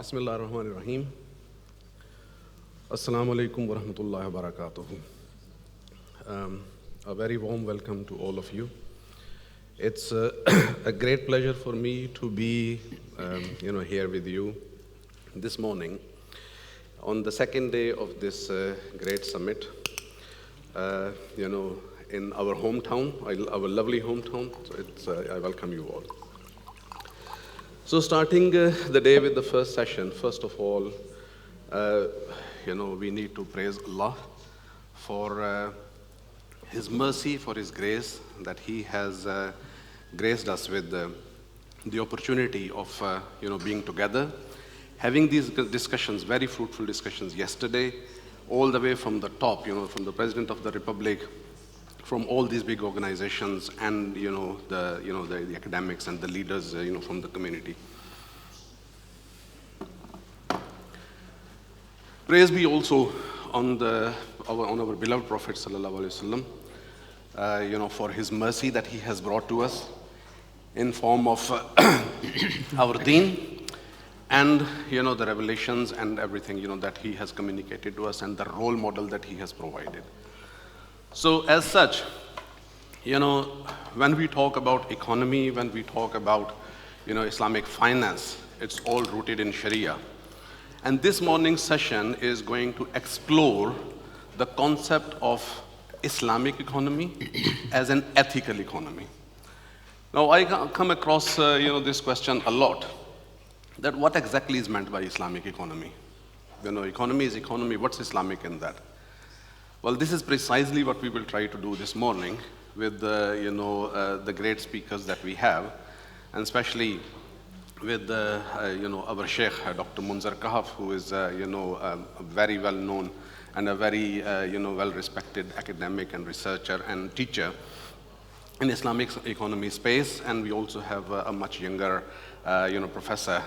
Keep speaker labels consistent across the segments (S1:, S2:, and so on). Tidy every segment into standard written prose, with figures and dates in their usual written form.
S1: Bismillah ar-Rahman ar-Rahim. Assalamu alaikum wa rahmatullahi wa barakatuhu. A very warm welcome to all of you. It's a great pleasure for me to be here with you this morning on the second day of this great summit, in our hometown, our lovely hometown. So I welcome you all. So starting the day with the first session, first of all, we need to praise Allah for His mercy, for His grace, that He has graced us with the opportunity of being together, having these discussions, very fruitful discussions yesterday, all the way from the top, from the President of the Republic, from all these big organizations, and the academics and the leaders, from the community. Praise be also on our beloved Prophet sallallahu alaihi wasallam, for his mercy that he has brought to us in form of our deen, and the revelations and everything that he has communicated to us, and the role model that he has provided. So as such, when we talk about economy, when we talk about Islamic finance, it's all rooted in Sharia. And this morning's session is going to explore the concept of Islamic economy as an ethical economy. Now I come across this question a lot, that what exactly is meant by Islamic economy? Economy is economy, what's Islamic in that? Well, this is precisely what we will try to do this morning with the great speakers that we have, and especially with our Sheikh, Dr. Munzar Kahf, who is a very well known and a very well respected academic and researcher and teacher in Islamic economy space. And we also have a much younger professor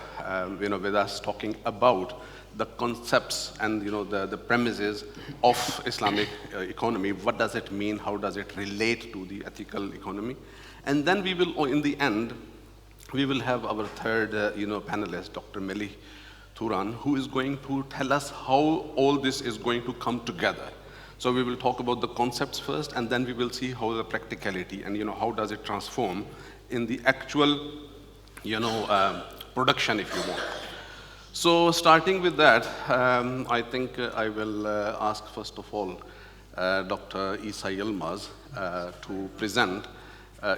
S1: with us, talking about the concepts and the premises of Islamic economy. What does it mean? How does it relate to the ethical economy? And then we will, in the end, we will have our third panelist, Dr. Melih Turan, who is going to tell us how all this is going to come together. So we will talk about the concepts first, and then we will see how the practicality and how does it transform in the actual production, if you want. So starting with that, I think I will ask first of all Dr. Isa Yilmaz to present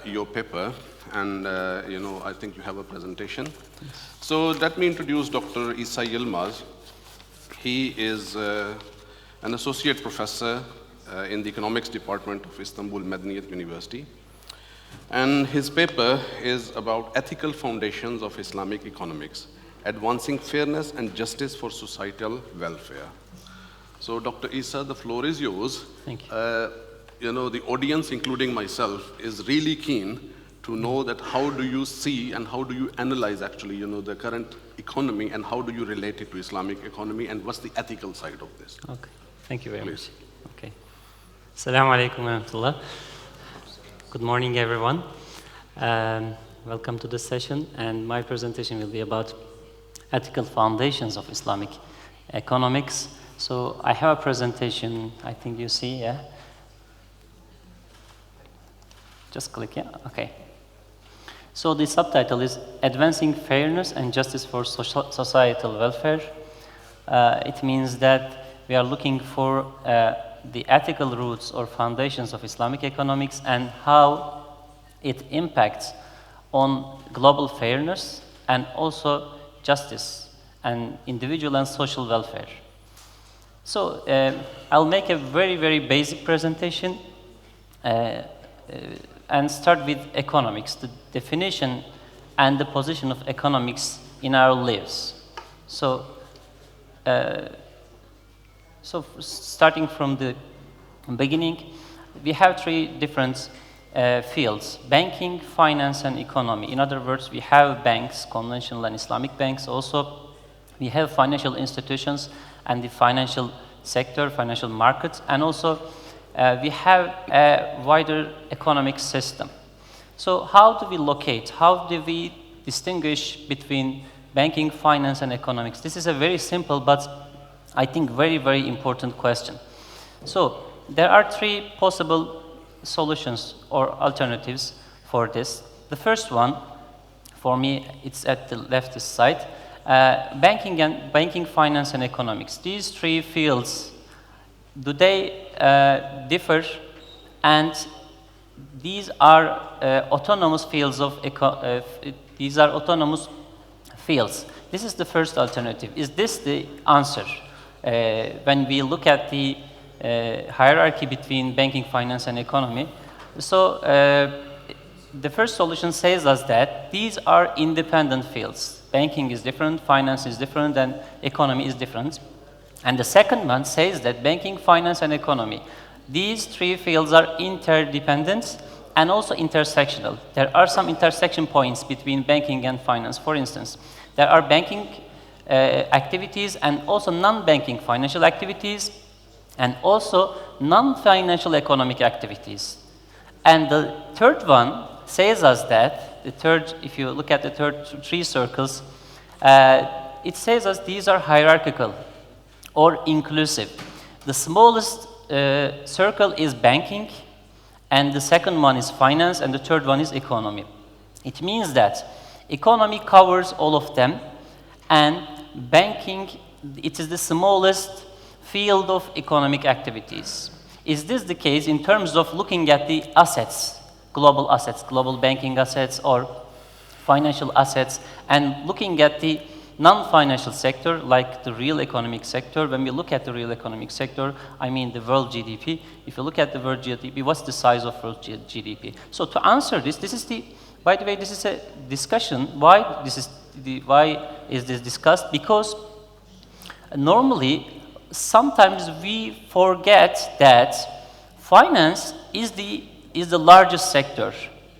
S1: your paper, and I think you have a presentation. So let me introduce Dr. Isa Yilmaz. He is an associate professor in the economics department of Istanbul Medeniyet University, and his paper is about ethical foundations of Islamic economics, advancing fairness and justice for societal welfare. So Dr. Isa, the floor is yours.
S2: Thank you.
S1: The audience, including myself, is really keen to know that how do you see and how do you analyze actually, the current economy, and how do you relate it to Islamic economy, and what's the ethical side of this?
S2: Okay, thank you very
S1: Please.
S2: much. Okay. Assalamu alaikum wa rahmatullah. Good morning, everyone. Welcome to this session, and my presentation will be about ethical foundations of Islamic economics. So I have a presentation, I think you see, yeah? Just click, yeah? Okay. So the subtitle is Advancing Fairness and Justice for Societal Welfare. It means that we are looking for the ethical roots or foundations of Islamic economics and how it impacts on global fairness and also justice and individual and social welfare. So I'll make a very, very basic presentation and start with economics, the definition and the position of economics in our lives. So, starting from the beginning, we have three different fields: banking, finance, and economy. In other words, we have banks, conventional and Islamic banks. Also, we have financial institutions and the financial sector, financial markets, and also we have a wider economic system. So how do we locate, how do we distinguish between banking, finance, and economics? This is a very simple but I think very, very important question. So there are three possible solutions or alternatives for this. The first one, for me, it's at the leftist side. Banking, finance, and economics. These three fields, do they differ? And these are autonomous fields of these are autonomous fields. This is the first alternative. Is this the answer? When we look at the hierarchy between banking, finance, and economy. So the first solution says us that these are independent fields. Banking is different, finance is different, and economy is different. And the second one says that banking, finance, and economy, these three fields are interdependent and also intersectional. There are some intersection points between banking and finance. For instance, there are banking activities and also non-banking financial activities and also non-financial economic activities. And the third one says us that, the third, if you look at the third three circles, it says us these are hierarchical or inclusive. The smallest circle is banking, and the second one is finance, and the third one is economy. It means that economy covers all of them, and banking, it is the smallest field of economic activities. Is this the case in terms of looking at the assets, global banking assets or financial assets, and looking at the non-financial sector, like the real economic sector? When we look at the real economic sector, I mean the world GDP. If you look at the world GDP, what's the size of world GDP? So to answer this, by the way, this is a discussion. Why is this discussed? Because normally, sometimes we forget that finance is the largest sector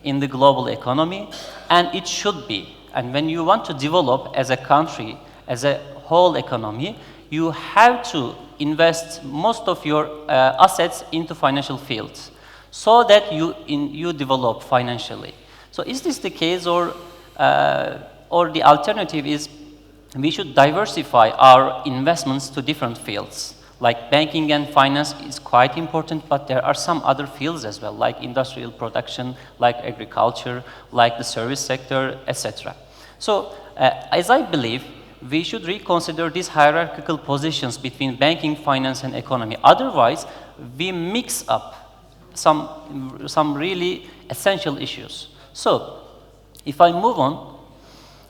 S2: in the global economy, and it should be. And when you want to develop as a country, as a whole economy, you have to invest most of your assets into financial fields so that you develop financially. So is this the case, or the alternative is we should diversify our investments to different fields? Like banking and finance is quite important, but there are some other fields as well, like industrial production, like agriculture, like the service sector, etc. So, as I believe, we should reconsider these hierarchical positions between banking, finance, and economy. Otherwise, we mix up some really essential issues. So, if I move on,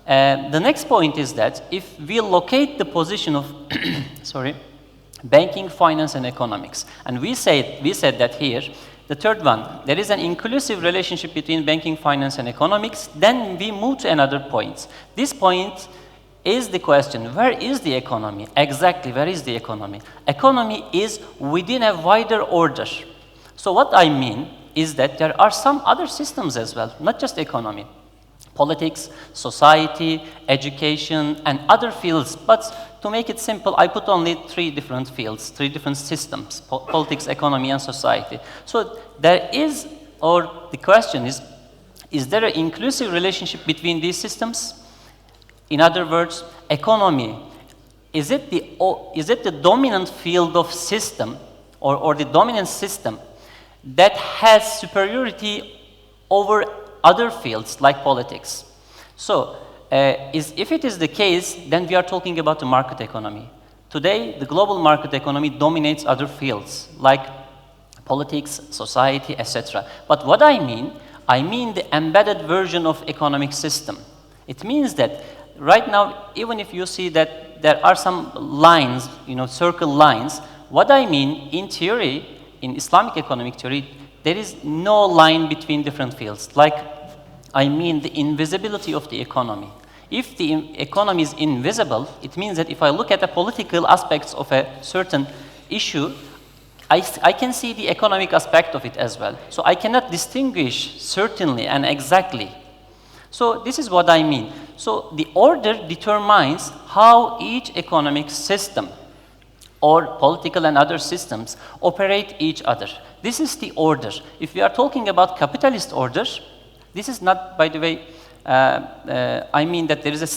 S2: the next point is that if we locate the position of banking, finance, and economics, and we said that here, the third one, there is an inclusive relationship between banking, finance, and economics, then we move to another point. This point is the question, where is the economy? Exactly, where is the economy? Economy is within a wider order. So what I mean is that there are some other systems as well, not just economy. Politics, society, education, and other fields. But to make it simple, I put only three different fields, three different systems: politics, economy, and society. So there is, or the question is there an inclusive relationship between these systems? In other words, economy, is it the dominant field of system, or the dominant system that has superiority over other fields like politics? So, if it is the case, then we are talking about the market economy. Today, the global market economy dominates other fields like politics, society, etc. But what I mean the embedded version of economic system. It means that right now, even if you see that there are some lines, circle lines, what I mean in theory, in Islamic economic theory, there is no line between different fields. Like, I mean the invisibility of the economy. If the economy is invisible, it means that if I look at the political aspects of a certain issue, I can see the economic aspect of it as well. So I cannot distinguish certainly and exactly. So this is what I mean. So the order determines how each economic system or political and other systems operate each other. This is the order. If we are talking about capitalist order, this is not, by the way, I mean that there is a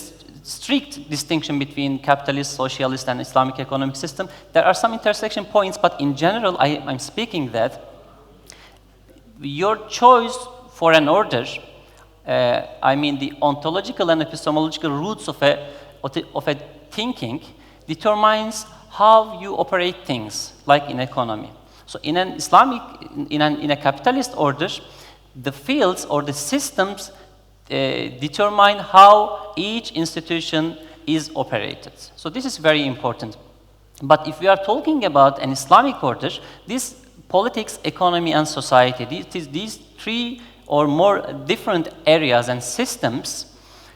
S2: strict distinction between capitalist, socialist, and Islamic economic system. There are some intersection points, but in general, I'm speaking that your choice for an order, I mean the ontological and epistemological roots of a thinking, determines how you operate things, like in economy. So in an Islamic, in a capitalist order, the fields or the systems determine how each institution is operated. So this is very important. But if we are talking about an Islamic order, this politics, economy, and society, these three or more different areas and systems,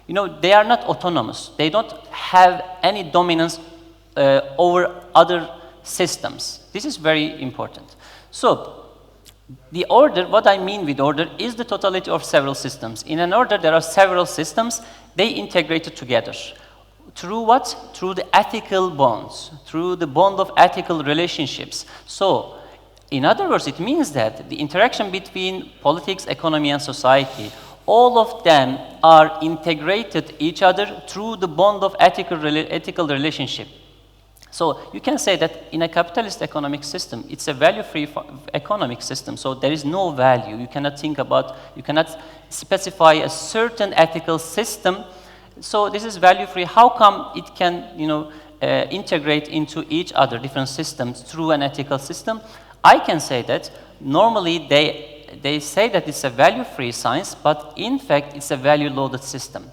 S2: you know, they are not autonomous. They don't have any dominance over other systems. This is very important. So, the order, what I mean with order, is the totality of several systems. In an order, there are several systems. They integrated together. Through what? Through the ethical bonds, through the bond of ethical relationships. So, in other words, it means that the interaction between politics, economy, and society, all of them are integrated each other through the bond of ethical relationship. So you can say that in a capitalist economic system, it's a value-free economic system, so there is no value. You cannot think about, you cannot specify a certain ethical system. So this is value-free. How come it can, you know, integrate into each other, different systems, through an ethical system? I can say that normally they say that it's a value-free science, but in fact it's a value-loaded system.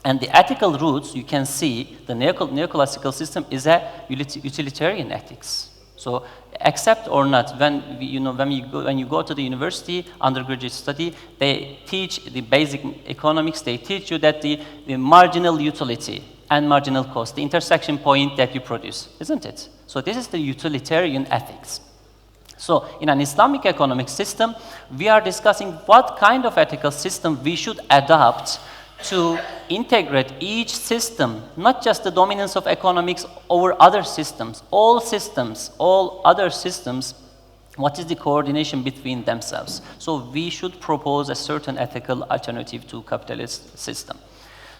S2: And the ethical roots, you can see, the neoclassical system is a utilitarian ethics. So, accept or not, when you go to the university, undergraduate study, they teach the basic economics. They teach you that the marginal utility and marginal cost, the intersection point that you produce, isn't it? So, this is the utilitarian ethics. So, in an Islamic economic system, we are discussing what kind of ethical system we should adopt to integrate each system, not just the dominance of economics over other systems, all other systems, what is the coordination between themselves? So we should propose a certain ethical alternative to capitalist system.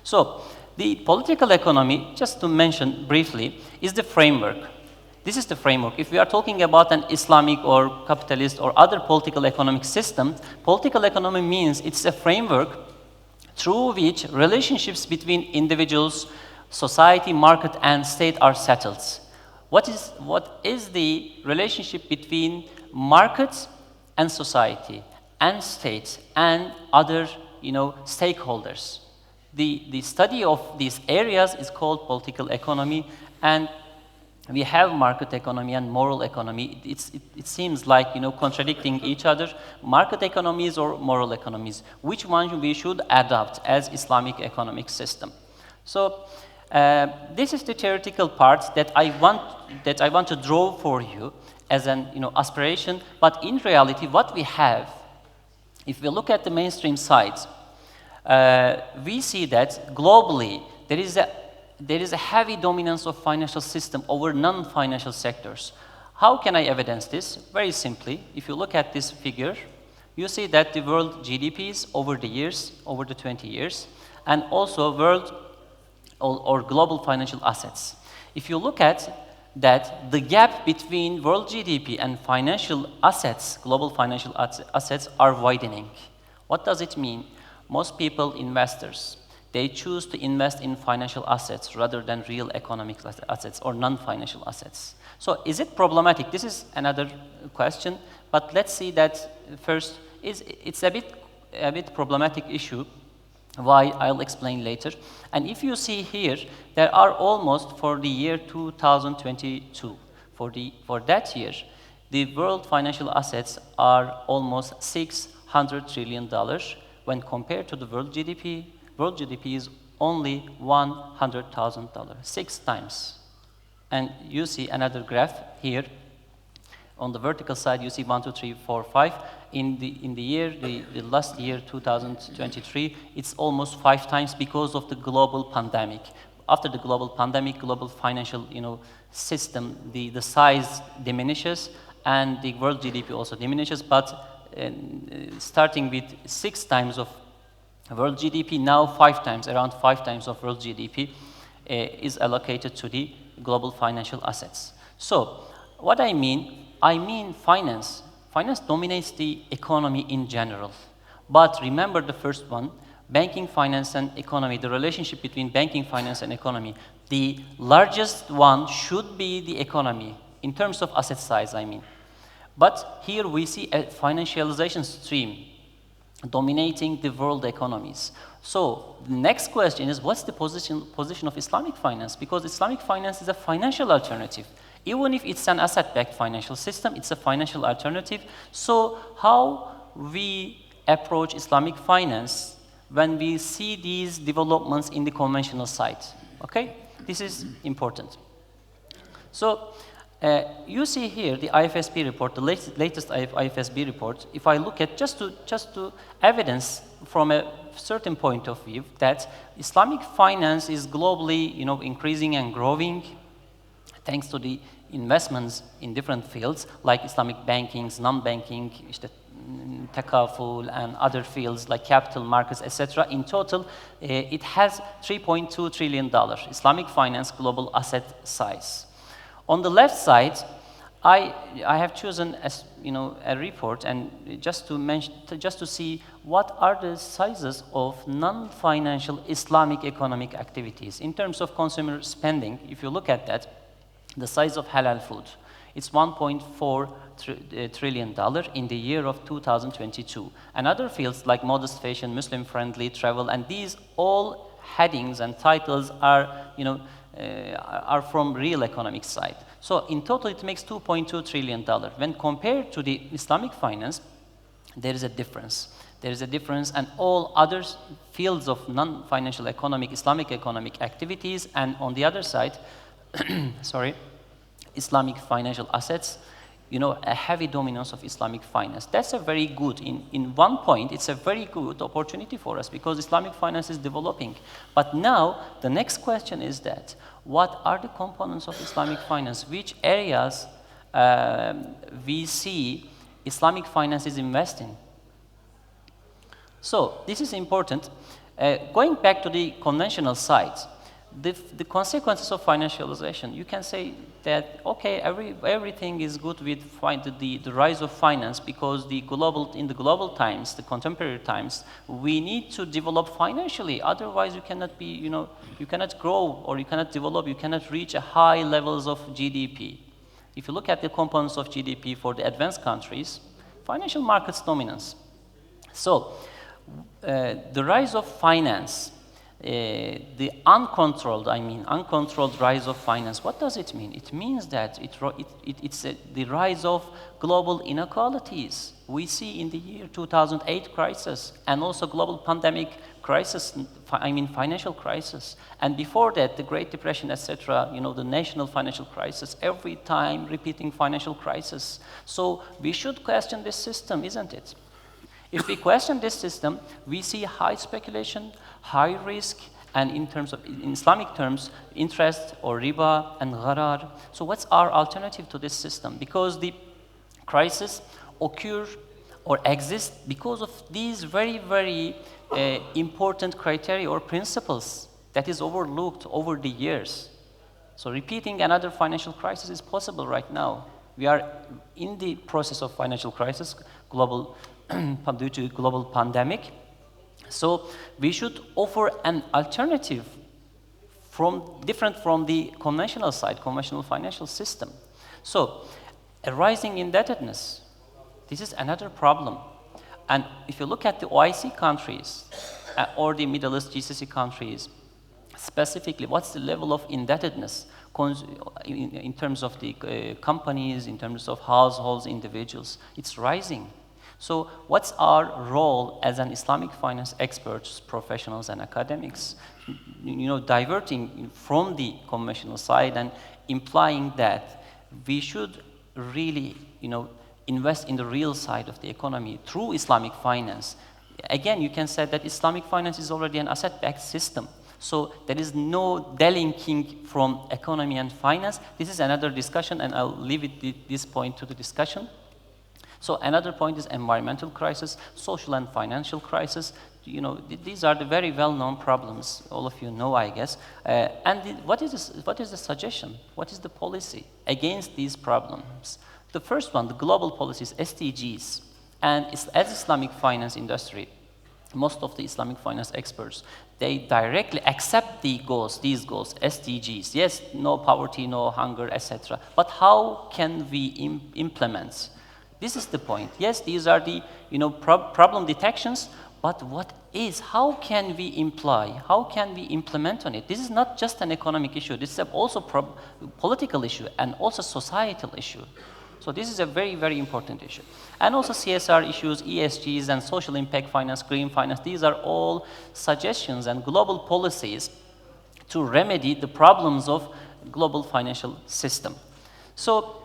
S2: So the political economy, just to mention briefly, is the framework. This is the framework. If we are talking about an Islamic or capitalist or other political economic system, political economy means it's a framework through which relationships between individuals, society, market, and state are settled. What is the relationship between markets and society, and states, and other, you know, stakeholders? The study of these areas is called political economy, and we have market economy and moral economy. It seems like, you know, contradicting each other. Market economies or moral economies, which one we should adopt as Islamic economic system? So this is the theoretical part that I want to draw for you as an, you know, aspiration. But in reality, what we have, if we look at the mainstream sides, we see that globally there is a heavy dominance of financial system over non-financial sectors. How can I evidence this? Very simply, if you look at this figure, you see that the world GDPs over the years, over the 20 years, and also world or global financial assets. If you look at that, the gap between world GDP and financial assets, global financial assets, are widening. What does it mean? Most people, investors, they choose to invest in financial assets rather than real economic assets or non-financial assets. So is it problematic? This is another question, but let's see that first. It's a bit problematic issue, why I'll explain later. And if you see here, there are almost, for the year 2022, for that year, the world financial assets are almost $600 trillion when compared to the world GDP. World GDP is only $100,000, 6 times. And you see another graph here. On the vertical side, you see 1, 2, 3, 4, 5. In the last year, 2023, it's almost 5 times because of the global pandemic. After the global pandemic, global financial, you know, system, the size diminishes, and the world GDP also diminishes. But starting with 6 times of world GDP, now 5 times, around 5 times of world GDP. is allocated to the global financial assets. So what I mean finance. Finance dominates the economy in general. But remember the first one, banking, finance, and economy, the relationship between banking, finance, and economy. The largest one should be the economy, in terms of asset size, I mean. But here we see a financialization stream dominating the world economies. So the next question is, what's the position of Islamic finance? Because Islamic finance is a financial alternative. Even if it's an asset-backed financial system, it's a financial alternative. So how we approach Islamic finance when we see these developments in the conventional side? Okay, this is important. So you see here the IFSB report, the latest IFSB report. If I look at just to evidence from a certain point of view that Islamic finance is globally, increasing and growing, thanks to the investments in different fields like Islamic banking, non-banking, takaful, and other fields like capital markets, etc. In total, it has $3.2 trillion Islamic finance global asset size. On the left side, I have chosen a report, and just to see what are the sizes of non-financial Islamic economic activities in terms of consumer spending. If you look at that, the size of halal food, it's $1.4 trillion in the year of 2022. And other fields like modest fashion, Muslim-friendly travel, and these all headings and titles are from real economic side. So in total, it makes $2.2 trillion. When compared to the Islamic finance, there is a difference. There is a difference, and all other fields of non-financial economic, Islamic economic activities, and on the other side, sorry, Islamic financial assets, a heavy dominance of Islamic finance. That's a very good, in one point, it's a very good opportunity for us because Islamic finance is developing. But now, the next question is that, what are the components of Islamic finance? Which areas we see Islamic finance is investing? So, this is important. Going back to the conventional side, the consequences of financialization, you can say that, okay, everything is good with the rise of finance because in the global times, the contemporary times, we need to develop financially. Otherwise, you cannot be, you cannot grow, or you cannot develop, you cannot reach a high levels of GDP. If you look at the components of GDP for the advanced countries, financial markets dominance. So, the rise of finance, the uncontrolled rise of finance, what does it mean? It means that it's the rise of global inequalities. We see in the year 2008 crisis, and also global pandemic crisis, financial crisis. And before that, the Great Depression, etc., the national financial crisis, every time repeating financial crisis. So we should question this system, isn't it? If we question this system, we see high speculation, high risk, and in Islamic terms, interest or riba and gharar. So what's our alternative to this system? Because the crisis occur or exist because of these very, very important criteria or principles that is overlooked over the years. So repeating another financial crisis is possible right now. We are in the process of financial crisis, due to global pandemic. So we should offer an alternative different from the conventional side, conventional financial system. So a rising indebtedness, this is another problem. And if you look at the OIC countries or the Middle East GCC countries, specifically, what's the level of indebtedness in terms of the companies, in terms of households, individuals? It's rising. So what's our role as an Islamic finance experts, professionals, and academics? Diverting from the conventional side and implying that we should really, invest in the real side of the economy through Islamic finance. Again, you can say that Islamic finance is already an asset-backed system. So there is no delinking from economy and finance. This is another discussion, and I'll leave this point to the discussion. So another point is environmental crisis, social and financial crisis. these are the very well-known problems. All of you know, I guess. What is the suggestion? What is the policy against these problems? The first one, the global policies, SDGs, and as Islamic finance industry, most of the Islamic finance experts, they directly accept these goals, SDGs. Yes, no poverty, no hunger, etc. But how can we implement? This is the point. Yes, these are the problem detections, but how can we how can we implement on it? This is not just an economic issue. This is also political issue and also societal issue. So this is a very, very important issue. And also CSR issues, ESGs and social impact finance, green finance, these are all suggestions and global policies to remedy the problems of global financial system. So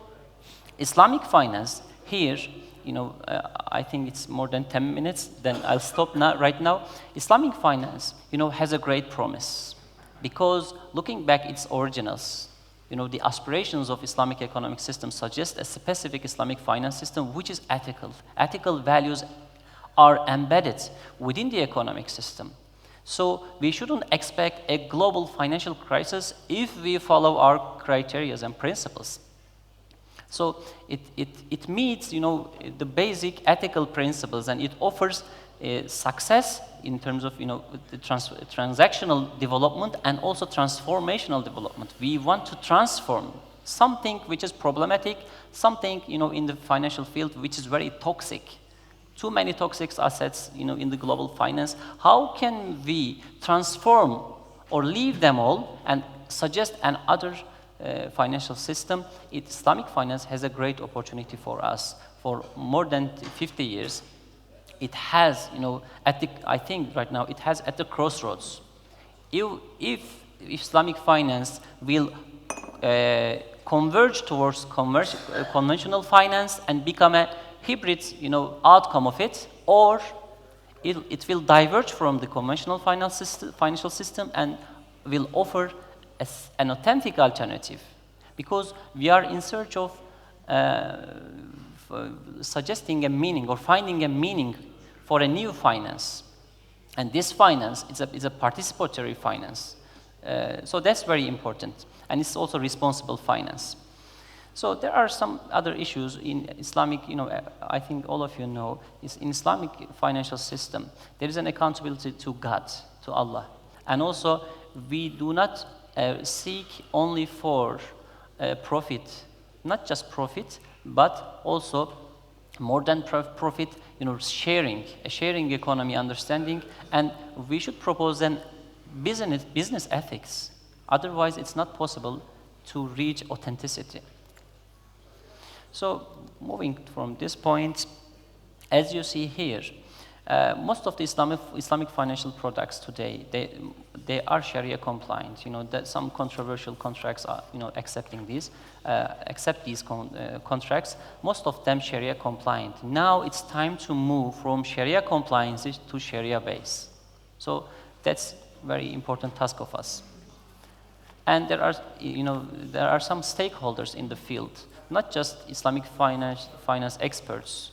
S2: Islamic finance here, I think it's more than 10 minutes, then I'll stop right now. Islamic finance, has a great promise because looking back its originals, the aspirations of Islamic economic system suggest a specific Islamic finance system which is ethical. Ethical values are embedded within the economic system. So we shouldn't expect a global financial crisis if we follow our criteria and principles. So it meets, the basic ethical principles, and it offers success in terms of, the transactional development and also transformational development. We want to transform something which is problematic, something, in the financial field which is very toxic. Too many toxic assets, in the global finance. How can we transform or leave them all and suggest another financial system? Islamic finance has a great opportunity for us. For more than 50 years, it has, I think right now, it has at the crossroads. If Islamic finance will converge towards conventional finance and become a hybrid, outcome of it, or it will diverge from the conventional financial system and will offer an authentic alternative, because we are in search of suggesting a meaning or finding a meaning for a new finance. And this finance is a participatory finance. So that's very important. And it's also responsible finance. So there are some other issues in Islamic, I think all of you know, is in Islamic financial system, there is an accountability to God, to Allah. And also, we do not seek only for profit, not just profit, but also more than profit, sharing, a sharing economy understanding, and we should propose then business ethics. Otherwise, it's not possible to reach authenticity. So, moving from this point, as you see here, most of the Islamic financial products today, they are Sharia compliant. That some controversial contracts are, accepting these, contracts. Most of them Sharia compliant. Now it's time to move from Sharia compliance to Sharia base. So that's very important task of us. And there are some stakeholders in the field, not just Islamic finance experts.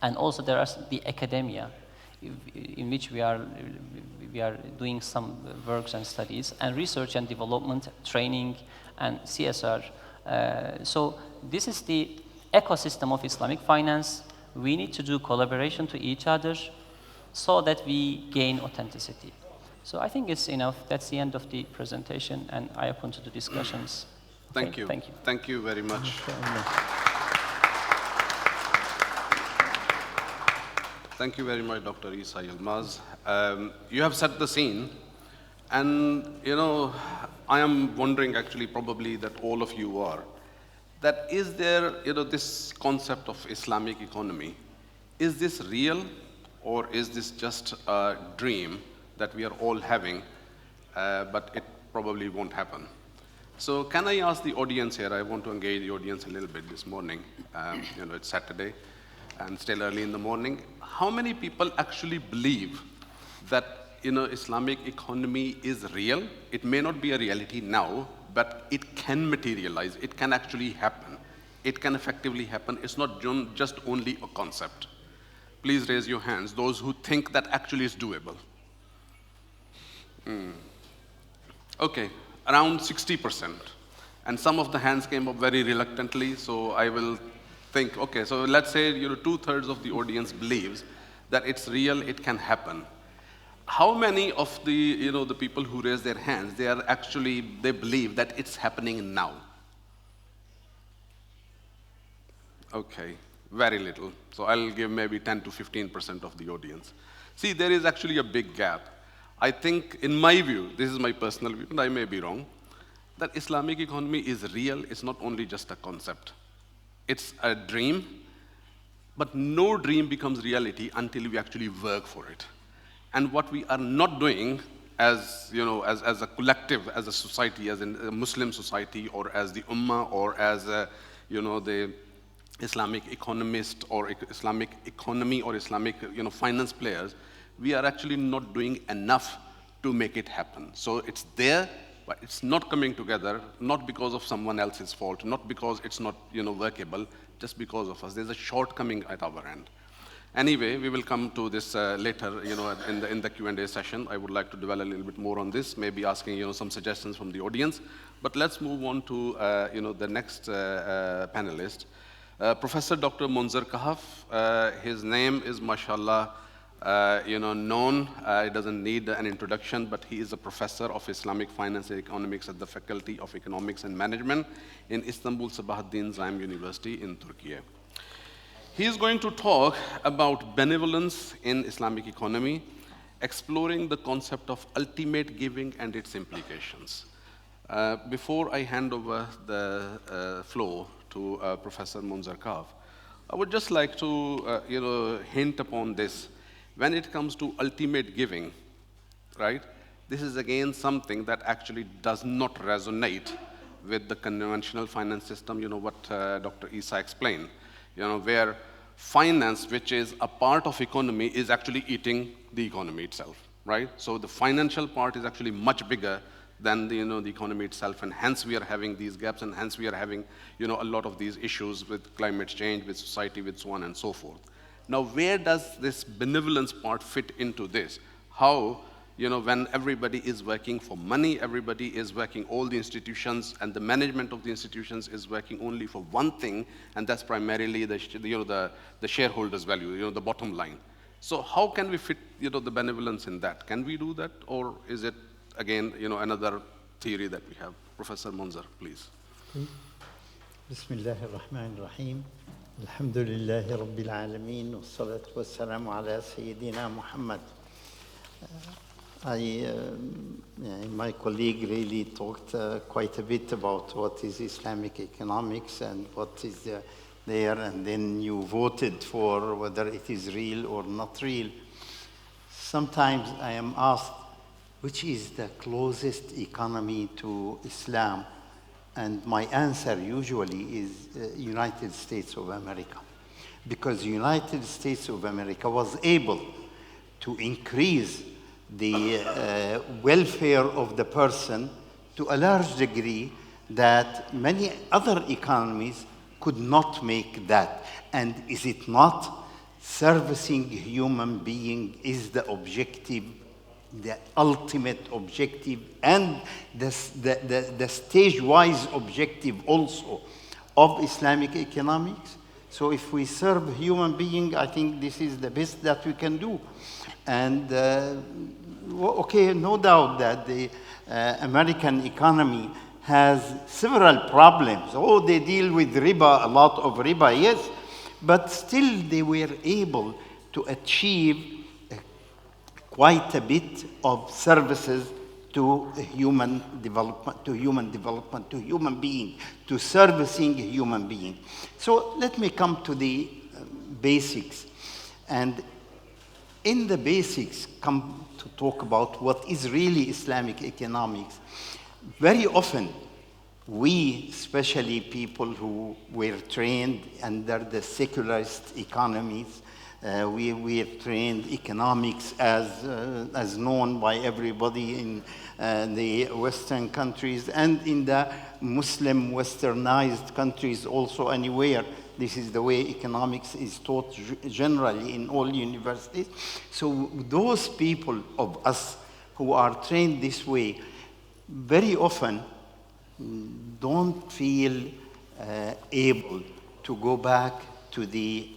S2: And also there are the academia, in which we are doing some works and studies, and research and development, training, and CSR. So this is the ecosystem of Islamic finance. We need to do collaboration to each other so that we gain authenticity. So I think it's enough. That's the end of the presentation, and I open to the discussions.
S1: Thank
S2: Okay,
S1: you.
S2: Thank you.
S1: Thank you very much. Thank you very much, Dr. Isa Yilmaz. You have set the scene, and I am wondering actually probably that all of you are, that is there, this concept of Islamic economy, is this real or is this just a dream that we are all having, but it probably won't happen? So can I ask the audience here, I want to engage the audience a little bit this morning, it's Saturday and still early in the morning. How many people actually believe that Islamic economy is real? It may not be a reality now, but it can materialize, it can actually happen. It can effectively happen, it's not just only a concept. Please raise your hands, those who think that actually is doable. Okay, around 60%. And some of the hands came up very reluctantly, so I will think, okay, so let's say 2/3 of the audience believes that it's real, it can happen. How many of the, the people who raise their hands, they believe that it's happening now? Okay, very little. So I'll give maybe 10 to 15% of the audience. See, there is actually a big gap. I think, in my view, this is my personal view, and I may be wrong, that Islamic economy is real. It's not only just a concept. It's a dream, but no dream becomes reality until we actually work for it. And what we are not doing as, as a collective, as a society, as a Muslim society, or as the Ummah, or as, the Islamic economist, or Islamic economy, or Islamic, finance players, we are actually not doing enough to make it happen. So it's there, but it's not coming together, not because of someone else's fault, not because it's not, workable, just because of us. There's a shortcoming at our end. Anyway, we will come to this later, in the Q&A session. I would like to dwell a little bit more on this, maybe asking, some suggestions from the audience. But let's move on to, the next panelist. Professor Dr. Munzar Kahf, his name is, mashallah, known. It doesn't need an introduction, but he is a professor of Islamic finance and economics at the Faculty of Economics and Management in Istanbul Sabahattin Zaim University in Turkey. He is going to talk about benevolence in Islamic economy, exploring the concept of ultimate giving and its implications. Before I hand over the floor to Professor Munzar Kahf, I would just like to hint upon this. When it comes to ultimate giving, right, this is again something that actually does not resonate with the conventional finance system, what Dr. Isa explained, where finance, which is a part of economy, is actually eating the economy itself, right? So the financial part is actually much bigger than the, the economy itself, and hence we are having these gaps, and hence we are having, a lot of these issues with climate change, with society, with so on and so forth. Now, where does this benevolence part fit into this? How, when everybody is working for money, everybody is working, all the institutions and the management of the institutions is working only for one thing, and that's primarily the shareholders' value, the bottom line. So how can we fit, the benevolence in that? Can we do that, or is it, again, another theory that we have? Professor Munzar, please.
S3: Bismillah ar-Rahman ar-Rahim. Alhamdulillahi Rabbil Alameen. Wassalatu wassalamu ala Sayyidina Muhammad. My colleague really talked quite a bit about what is Islamic economics and what is there, and then you voted for whether it is real or not real. Sometimes I am asked, which is the closest economy to Islam? And my answer usually is United States of America, because United States of America was able to increase the welfare of the person to a large degree that many other economies could not make that. And is it not servicing human being is the objective, the ultimate objective, and the stage-wise objective also of Islamic economics? So if we serve human being, I think this is the best that we can do. And okay, no doubt that the American economy has several problems. Oh, they deal with riba, a lot of riba, yes, but still they were able to achieve quite a bit of services to human development, to human being, to servicing human being. So let me come to the basics. And in the basics, come to talk about what is really Islamic economics. Very often, we, especially people who were trained under the secularist economies, we have trained economics as known by everybody in the Western countries and in the Muslim westernized countries also anywhere. This is the way economics is taught generally in all universities. So those people of us who are trained this way very often don't feel able to go back to the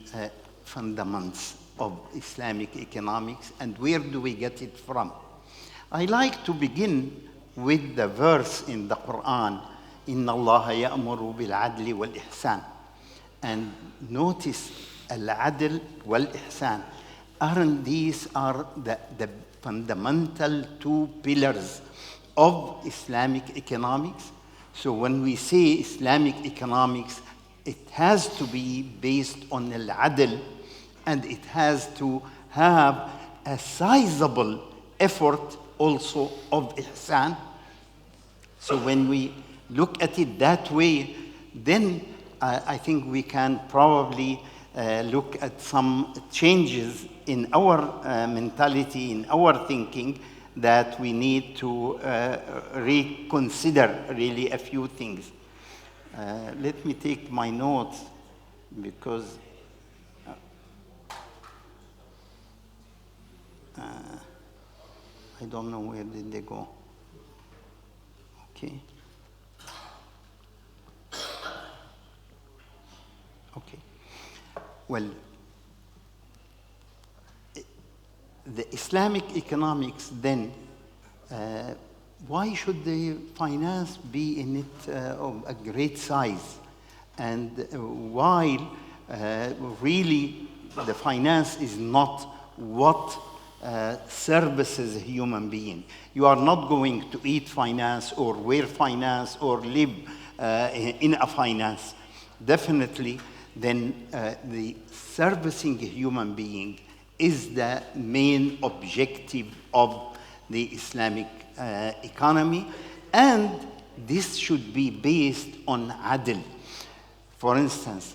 S3: fundamentals of Islamic economics, and where do we get it from? I like to begin with the verse in the Quran, إِنَّ اللَّهَ يَأْمُرُ بِالْعَدْلِ وَالْإِحْسَانِ. And notice al-adl wal-ihsan. Aren't these are the fundamental two pillars of Islamic economics? So when we say Islamic economics, it has to be based on al-adl, and it has to have a sizable effort also of ihsan. So when we look at it that way, then I think we can probably look at some changes in our mentality, in our thinking, that we need to reconsider really a few things. Let me take my notes, because I don't know where did they go. Okay. Okay. Well, the Islamic economics then, why should the finance be in it of a great size? And while really the finance is not what services a human being. You are not going to eat finance or wear finance or live in a finance. Definitely, then the servicing a human being is the main objective of the Islamic economy, and this should be based on adl. For instance,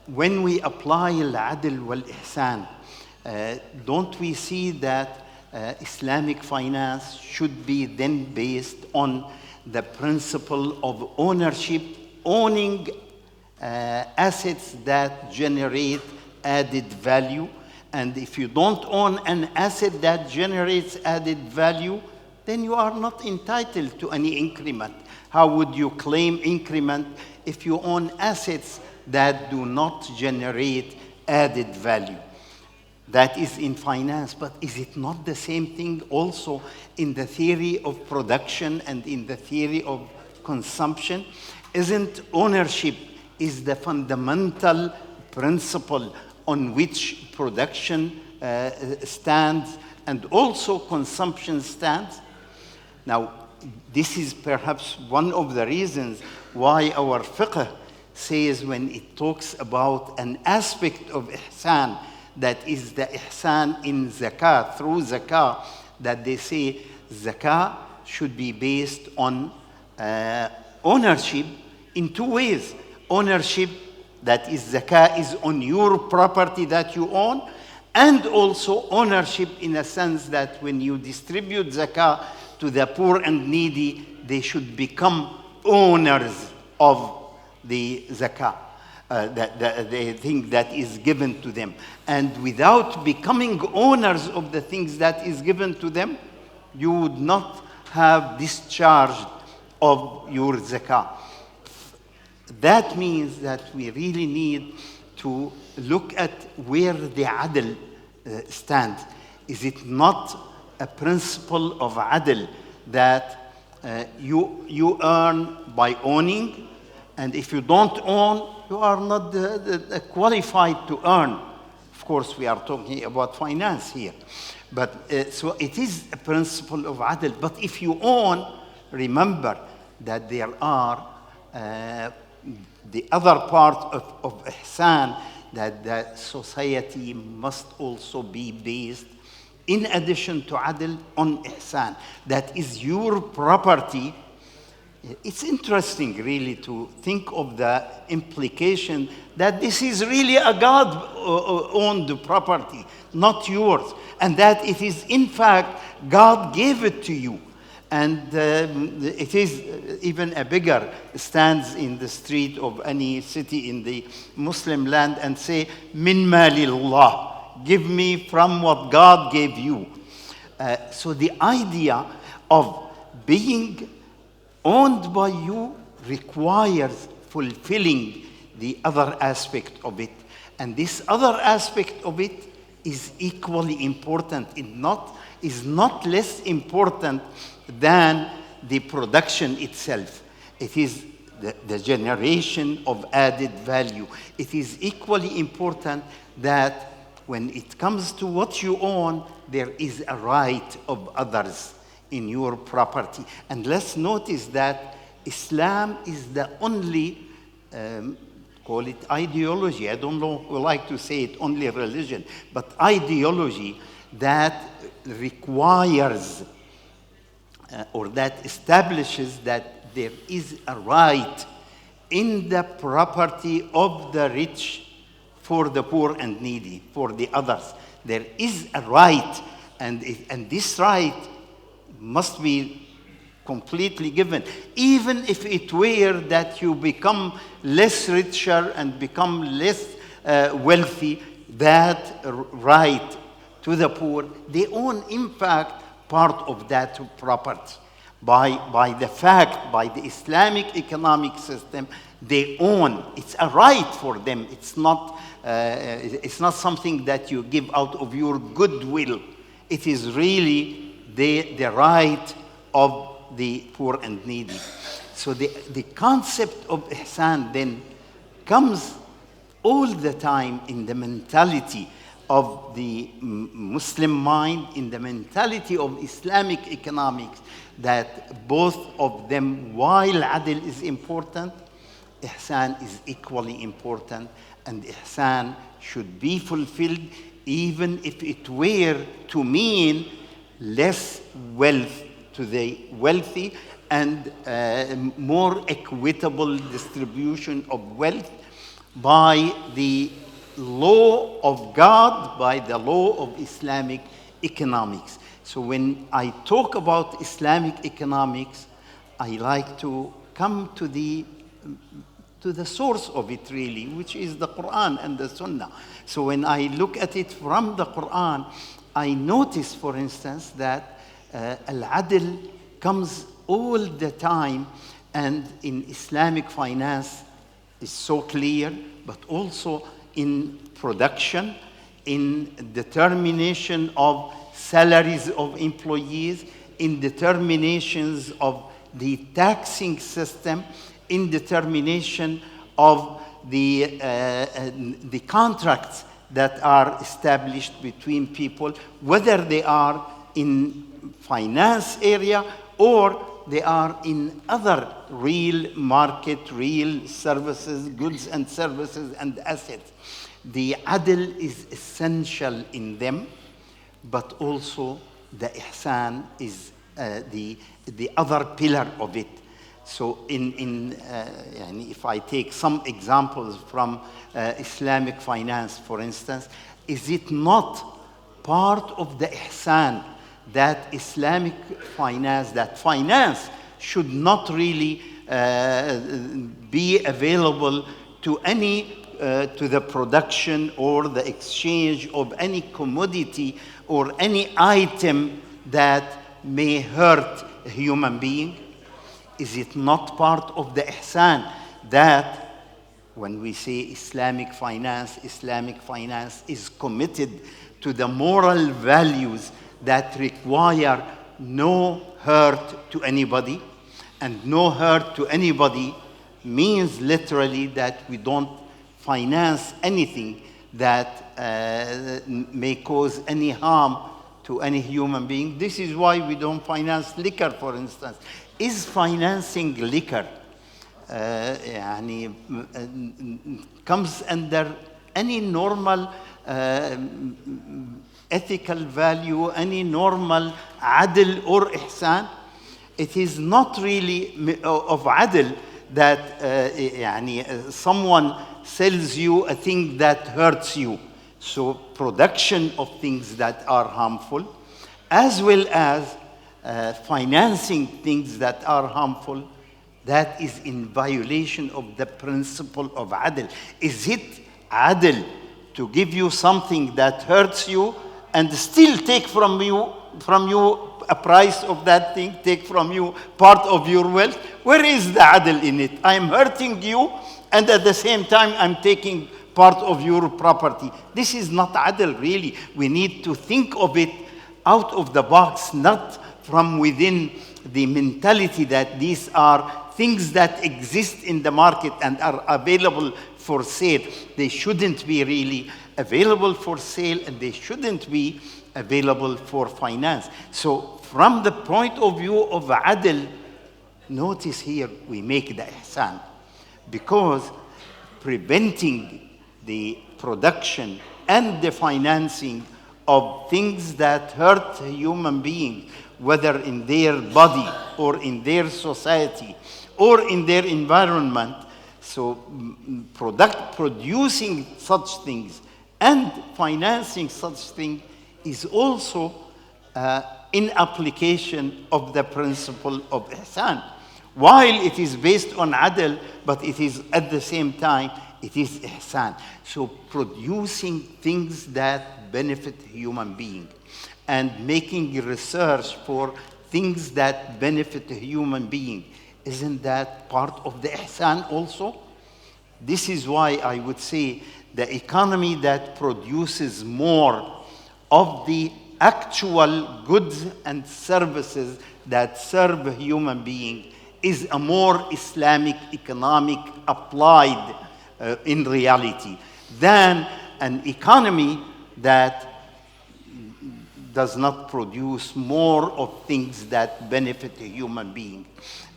S3: when we apply al-adl wal-ihsan, don't we see that Islamic finance should be then based on the principle of ownership, owning assets that generate added value? And if you don't own an asset that generates added value, then you are not entitled to any increment. How would you claim increment if you own assets that do not generate added value? That is in finance, but is it not the same thing also in the theory of production and in the theory of consumption? Isn't ownership is the fundamental principle on which production stands and also consumption stands? Now, this is perhaps one of the reasons why our fiqh says, when it talks about an aspect of ihsan, that is the ihsan in zakah, through zakah, that they say zakah should be based on ownership in two ways. Ownership, that is zakah, is on your property that you own, and also ownership in a sense that when you distribute zakah to the poor and needy, they should become owners of the zakah. The thing that is given to them. And without becoming owners of the things that is given to them, you would not have discharged of your zakah. That means that we really need to look at where the adl stands. Is it not a principle of adl that you earn by owning, and if you don't own, you are not qualified to earn? Of course, we are talking about finance here. But so it is a principle of adl. But if you own, remember that there are the other part of ihsan, that the society must also be based, in addition to adl, on ihsan. That is your property. It's interesting, really, to think of the implication that this is really a God-owned property, not yours, and that it is, in fact, God gave it to you. And it is even a beggar stands in the street of any city in the Muslim land and say, min malillah, give me from what God gave you. So the idea of being owned by you requires fulfilling the other aspect of it. And this other aspect of it is equally important. It is not less important than the production itself. It is the generation of added value. It is equally important that when it comes to what you own, there is a right of others in your property. And let's notice that Islam is the only, call it ideology, I don't know, we like to say it only religion, but ideology that requires or that establishes that there is a right in the property of the rich for the poor and needy, for the others. There is a right, and this right must be completely given. Even if it were that you become less richer and become less wealthy, that right to the poor, they own, in fact, part of that property. By the fact, by the Islamic economic system, they own. It's a right for them. It's not something that you give out of your goodwill. It is really the right of the poor and needy. So the concept of ihsan then comes all the time in the mentality of the Muslim mind, in the mentality of Islamic economics, that both of them, while adl is important, ihsan is equally important, and ihsan should be fulfilled even if it were to mean less wealth to the wealthy and more equitable distribution of wealth by the law of God, by the law of Islamic economics. So when I talk about Islamic economics, I like to come to the source of it really, which is the Quran and the Sunnah. So when I look at it from the Quran, I notice, for instance, that al-adl comes all the time, and in Islamic finance is so clear, but also in production, in determination of salaries of employees, in determinations of the taxing system, in determination of the contracts that are established between people, whether they are in finance area or they are in other real market, real services, goods and services and assets. The adl is essential in them, but also the ihsan is the other pillar of it. So if I take some examples from Islamic finance, for instance, is it not part of the ihsan that Islamic finance, that finance should not really be available to to the production or the exchange of any commodity or any item that may hurt a human being? Is it not part of the ihsan that when we say Islamic finance is committed to the moral values that require no hurt to anybody? And no hurt to anybody means literally that we don't finance anything that may cause any harm to any human being. This is why we don't finance liquor, for instance. Is financing liquor comes under any normal ethical value, any normal adl or ihsan? It is not really of adl that someone sells you a thing that hurts you. So production of things that are harmful, as well as financing things that are harmful, that is in violation of the principle of adl. Is it adl to give you something that hurts you and still take from you a price of that thing, take from you part of your wealth? Where is the adl in it? I am hurting you, and at the same time I'm taking part of your property. This is not adl, really. We need to think of it out of the box, not from within the mentality that these are things that exist in the market and are available for sale. They shouldn't be really available for sale, and they shouldn't be available for finance. So from the point of view of adl, notice here we make the ihsan, because preventing the production and the financing of things that hurt human beings, whether in their body or in their society or in their environment. So producing such things and financing such things is also in application of the principle of ihsan. While it is based on adl, but it is at the same time, it is ihsan. So producing things that benefit human being and making research for things that benefit a human being, isn't that part of the ihsan also? This is why I would say the economy that produces more of the actual goods and services that serve a human being is a more Islamic economic applied in reality than an economy that does not produce more of things that benefit a human being.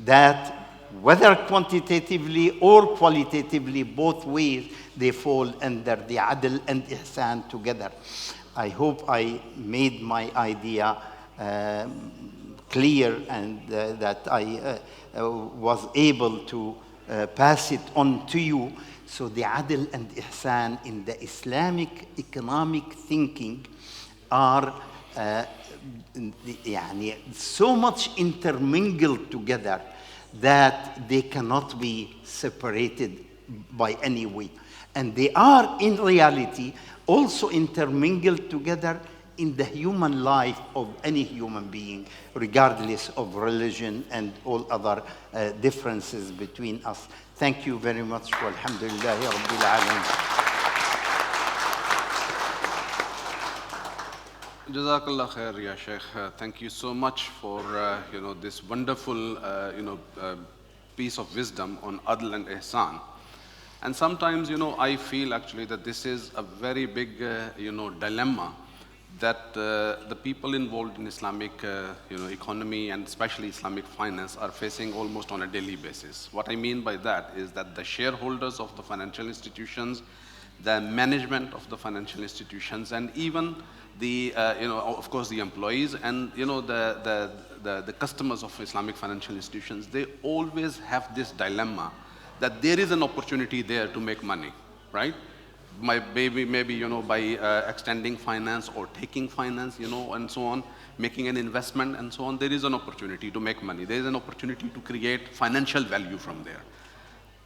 S3: That whether quantitatively or qualitatively, both ways, they fall under the adl and ihsan together. I hope I made my idea clear, and that I was able to pass it on to you. So the adl and ihsan in the Islamic economic thinking are so much intermingled together that they cannot be separated by any way. And they are in reality also intermingled together in the human life of any human being, regardless of religion and all other differences between us. Thank you very much. Walhamdulillahi Rabbil Alameen.
S1: Jazakallah khair, ya Sheikh. Thank you so much for this wonderful piece of wisdom on adl and ihsan. And sometimes I feel actually that this is a very big dilemma that the people involved in Islamic economy and especially Islamic finance are facing almost on a daily basis. What I mean by that is that the shareholders of the financial institutions, the management of the financial institutions, and even the of course the employees and the customers of Islamic financial institutions, they always have this dilemma that there is an opportunity there to make money, right? Maybe by extending finance or taking finance, and so on, making an investment and so on, there is an opportunity to make money. There is an opportunity to create financial value from there.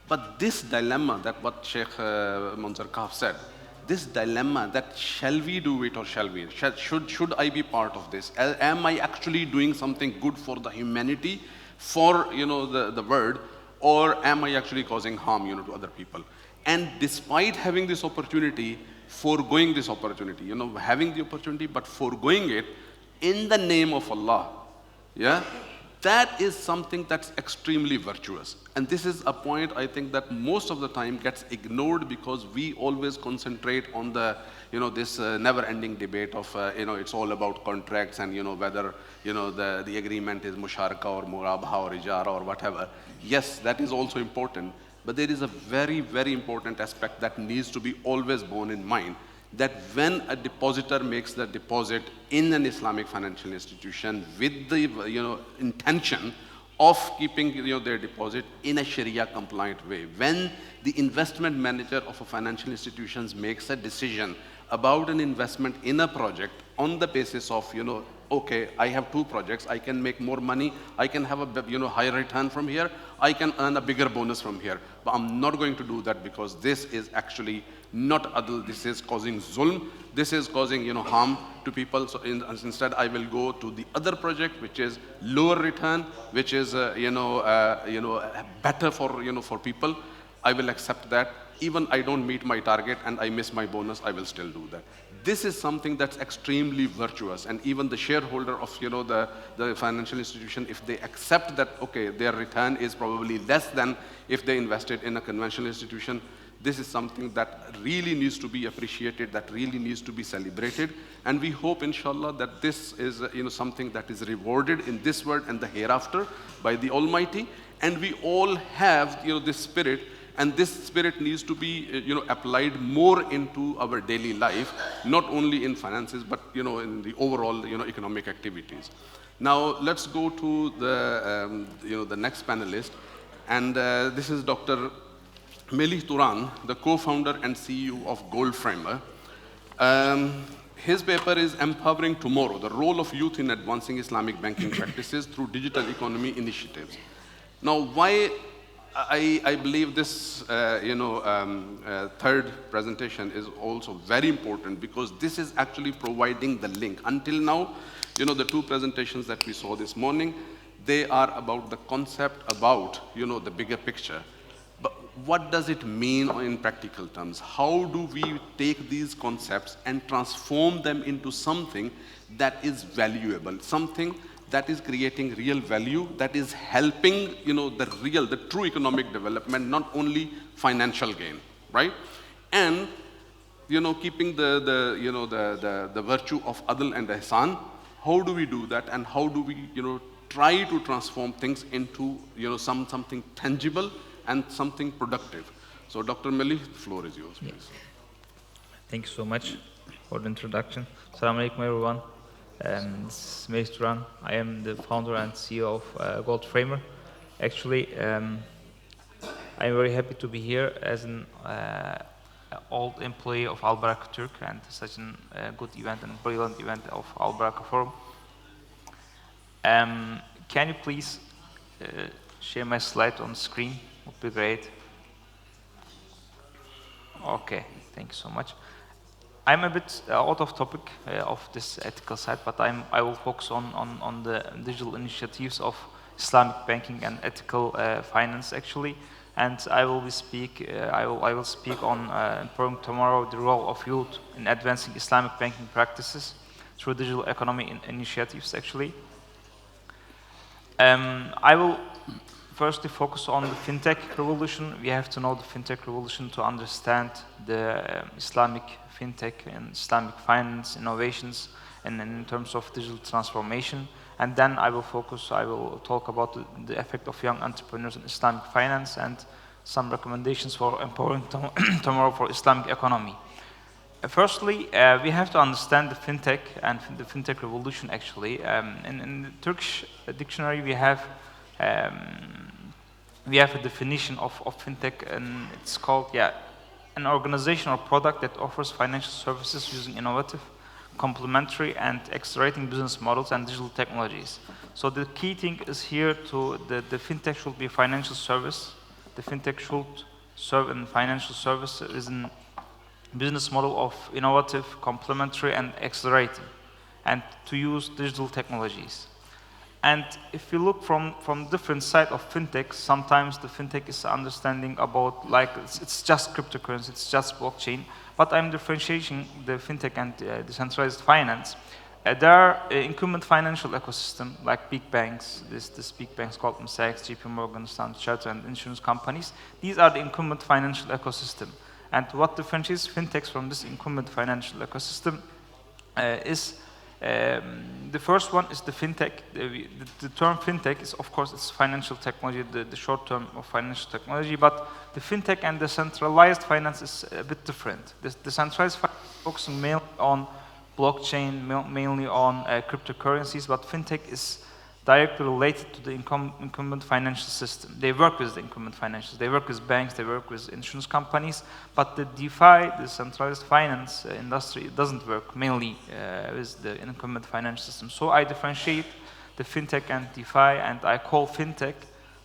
S1: But this dilemma that what Sheikh Munzar Kaf said, this dilemma that shall we do it or shall we? Should I be part of this? Am I actually doing something good for the humanity, for the world, or am I actually causing harm to other people? And despite having this opportunity, foregoing this opportunity, having the opportunity but foregoing it in the name of Allah, that is something that's extremely virtuous. And this is a point I think that most of the time gets ignored because we always concentrate on the, this never-ending debate of, it's all about contracts and, whether, the agreement is musharaka or murabaha or ijara or whatever. Yes, that is also important. But there is a very, very important aspect that needs to be always borne in mind, that when a depositor makes the deposit in an Islamic financial institution with the intention of keeping their deposit in a Sharia compliant way, when the investment manager of a financial institution makes a decision about an investment in a project on the basis of okay, I have 2 projects, I can make more money, I can have a higher return from here, I can earn a bigger bonus from here. But I'm not going to do that because this is actually not adl, this is causing zulm, this is causing harm to people. So instead I will go to the other project which is lower return, which is better for people. I will accept that. Even I don't meet my target and I miss my bonus, I will still do that. This is something that's extremely virtuous, and even the shareholder of the financial institution, if they accept that, okay, their return is probably less than if they invested in a conventional institution, this is something that really needs to be appreciated, that really needs to be celebrated. And we hope, inshallah, that this is something that is rewarded in this world and the hereafter by the Almighty. And we all have this spirit, and this spirit needs to be applied more into our daily life, not only in finances, but in the overall economic activities. Now let's go to the the next panelist, and this is Dr. Melih Turan, the co-founder and CEO of Goldframer. His paper is Empowering Tomorrow, the Role of Youth in Advancing Islamic Banking Practices Through Digital Economy Initiatives. Now, why I believe this third presentation is also very important, because this is actually providing the link. Until now, the 2 presentations that we saw this morning, they are about the concept, about the bigger picture. But what does it mean in practical terms? How do we take these concepts and transform them into something that is valuable, something that is creating real value, that is helping the true economic development, not only financial gain, right? And keeping the virtue of adl and ihsan. How do we do that, and how do we try to transform things into something tangible and something productive? So Dr. Melih, the floor is yours, please.
S4: Thank you so much for the introduction. Assalamu alaikum, everyone. This is Melih Turan. I am the founder and CEO of Goldframer. Actually, I'm very happy to be here as an old employee of AlBaraka Turk, and such a good event and brilliant event of AlBaraka Forum. Can you please share my slide on the screen? Would be great. Okay, thank you so much. I'm a bit out of topic of this ethical side, but I will focus on the digital initiatives of Islamic banking and ethical finance, actually. And I will speak on Empowering Tomorrow, the role of youth in advancing Islamic banking practices through digital economy initiatives, actually. I will firstly focus on the fintech revolution. We have to know the fintech revolution to understand the Islamic fintech and Islamic finance innovations and in terms of digital transformation. And then I will talk about the effect of young entrepreneurs in Islamic finance and some recommendations for empowering tomorrow for Islamic economy. Firstly, we have to understand the fintech and the fintech revolution, actually. In the Turkish dictionary, we have a definition of fintech, and it's called, an organization or product that offers financial services using innovative, complementary, and accelerating business models and digital technologies. So the key thing is here the fintech should be a financial service. The fintech should serve in financial service is a business model of innovative, complementary, and accelerating, and to use digital technologies. And if you look from different side of fintech, sometimes the fintech is understanding about, like, it's just cryptocurrency, it's just blockchain, but I'm differentiating the fintech and decentralized finance. There are incumbent financial ecosystem, like big banks, this big banks, Goldman Sachs, JP Morgan, Standard Chartered, and insurance companies. These are the incumbent financial ecosystem. And what differentiates fintechs from this incumbent financial ecosystem is the first one is the fintech. The term fintech is, of course, it's financial technology, the short term of financial technology, but the fintech and the centralized finance is a bit different. The centralized finance is focusing mainly on blockchain, mainly on cryptocurrencies, but fintech is directly related to the incumbent financial system. They work with the incumbent financials, they work with banks, they work with insurance companies, but the DeFi, the centralized finance industry, doesn't work mainly with the incumbent financial system. So I differentiate the fintech and DeFi, and I call fintech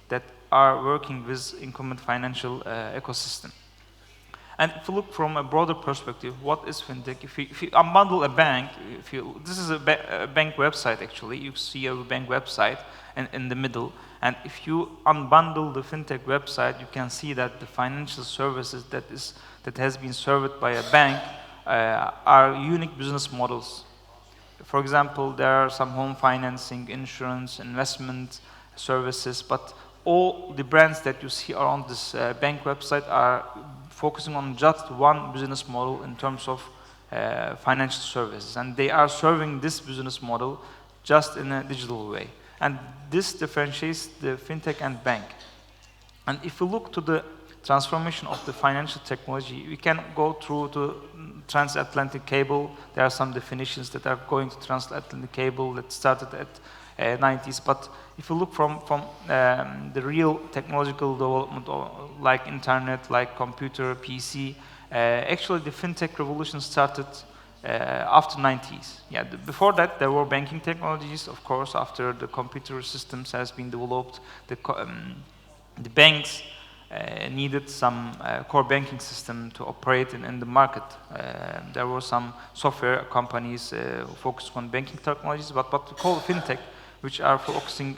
S4: that are working with incumbent financial ecosystem. And if you look from a broader perspective, what is fintech? If you unbundle a bank, this is a bank website actually, you see a bank website in the middle, and if you unbundle the fintech website, you can see that the financial services that has been served by a bank are unique business models. For example, there are some home financing, insurance, investment services, but all the brands that you see are on this bank website are focusing on just one business model in terms of financial services. And they are serving this business model just in a digital way. And this differentiates the fintech and bank. And if you look to the transformation of the financial technology, we can go through the transatlantic cable. There are some definitions that are going to transatlantic cable that started at 90s, but if you look from the real technological development, like internet, like computer, PC, actually the fintech revolution started after 90s. Yeah, before that there were banking technologies, of course. After the computer systems has been developed, the banks needed some core banking system to operate in the market. There were some software companies focused on banking technologies, but what we call fintech, which are focusing,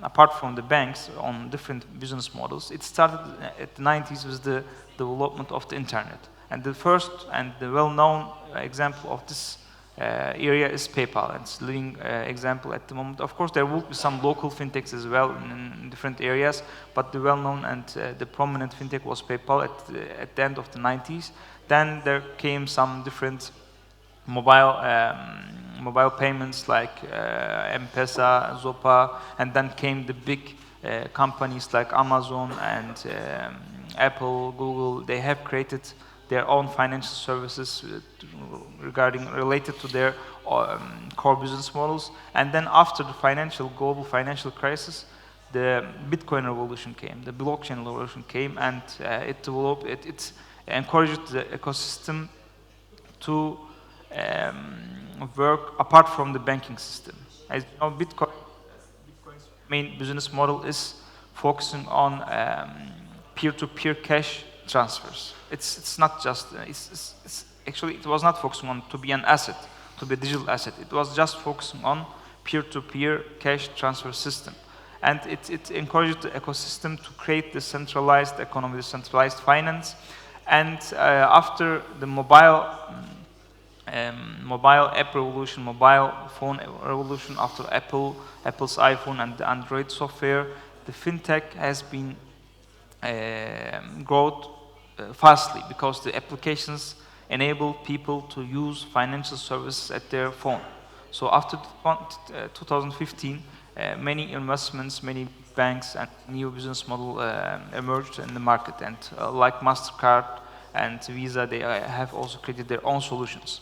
S4: apart from the banks, on different business models. It started at the 90s with the development of the internet. And the first and the well-known example of this area is PayPal. It's a leading example at the moment. Of course, there will be some local fintechs as well in different areas, but the well-known and the prominent fintech was PayPal at the end of the 90s. Then there came some different mobile payments like M-Pesa, Zopa, and then came the big companies like Amazon and Apple, Google. They have created their own financial services related to their core business models. And then after the global financial crisis, the Bitcoin revolution came, the blockchain revolution came, and it developed, it encouraged the ecosystem to work apart from the banking system. As you know, Bitcoin's main business model is focusing on peer-to-peer cash transfers. It's not just, actually it was not focusing on to be an asset, to be a digital asset. It was just focusing on peer-to-peer cash transfer system. And it encouraged the ecosystem to create the centralized economy, the centralized finance. And after the mobile app revolution, mobile phone revolution, after Apple's iPhone and the Android software, the fintech has been growth fastly, because the applications enable people to use financial services at their phone. So after 2015, many investments, many banks and new business model emerged in the market, and like MasterCard and Visa, they have also created their own solutions.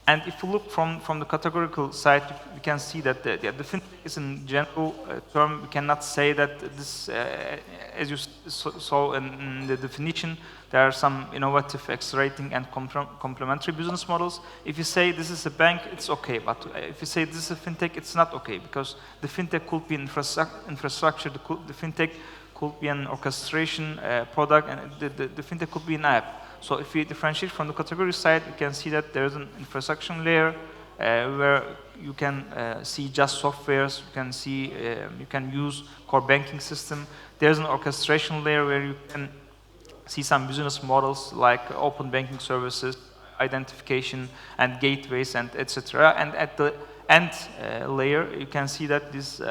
S4: And if you look from the categorical side, we can see that the fintech is in general term. We cannot say that this, as you saw in the definition, there are some innovative, accelerating, and complementary business models. If you say this is a bank, it's okay. But if you say this is a fintech, it's not okay, because the fintech could be infrastructure, the fintech could be an orchestration product, and the fintech could be an app. So if we differentiate from the category side, you can see that there is an infrastructure layer where you can see just softwares, you can use core banking system. There's an orchestration layer where you can see some business models like open banking services, identification, and gateways, and etc. And at the end layer, you can see that these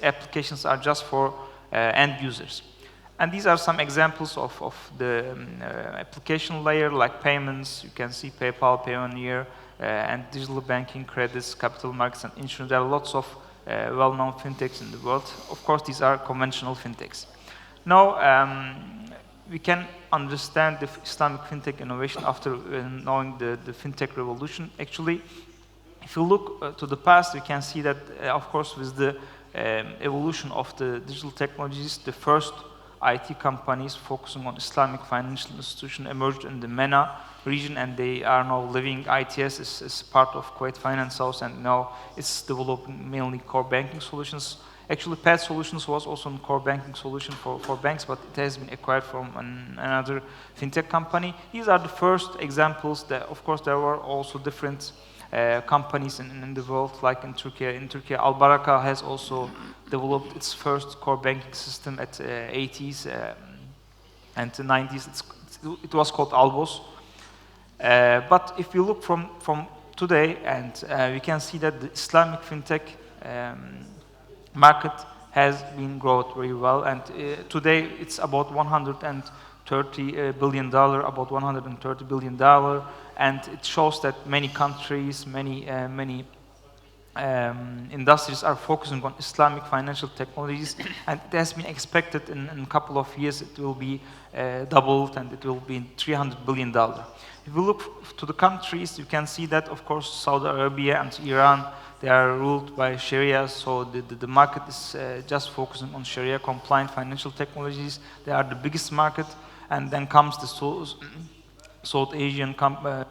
S4: applications are just for end users. And these are some examples of the application layer, like payments. You can see PayPal, Payoneer, and digital banking, credits, capital markets, and insurance. There are lots of well-known fintechs in the world. Of course, these are conventional fintechs. Now, we can understand the Islamic fintech innovation after knowing the fintech revolution. Actually, If you look to the past, we can see that, of course, with the evolution of the digital technologies, the first IT companies focusing on Islamic financial institution emerged in the MENA region, and they are now living. ITS is part of Kuwait Finance House, and now it's developing mainly core banking solutions. Actually, PAD Solutions was also a core banking solution for banks, but it has been acquired from another fintech company. These are the first examples. That, of course, there were also different companies in the world, like in Turkey. In Turkey, AlBaraka has also developed its first core banking system at 80s and 90s. It was called Albos. But if you look from today, and we can see that the Islamic fintech market has been growing very well, and today it's about $130 billion, about $130 billion, and it shows that many countries, many industries are focusing on Islamic financial technologies, and it has been expected in a couple of years it will be doubled, and it will be $300 billion. If we look to the countries, you can see that, of course, Saudi Arabia and Iran, they are ruled by Sharia, so the market is just focusing on Sharia-compliant financial technologies. They are the biggest market, and then comes the South Asian countries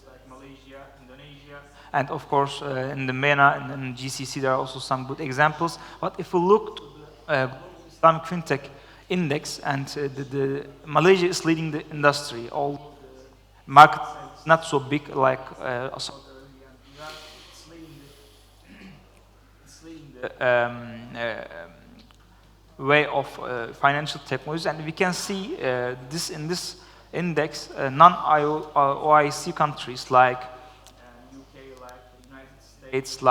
S4: like Malaysia, Indonesia, and of course in the MENA and in GCC there are also some good examples. But if we look to the Islamic FinTech index, and the Malaysia is leading the industry, all the market is not so big like Saudi Arabia and Iran. It's leading the way of financial technologies, and we can see this in this index, non-OIC countries like UK, like the United States,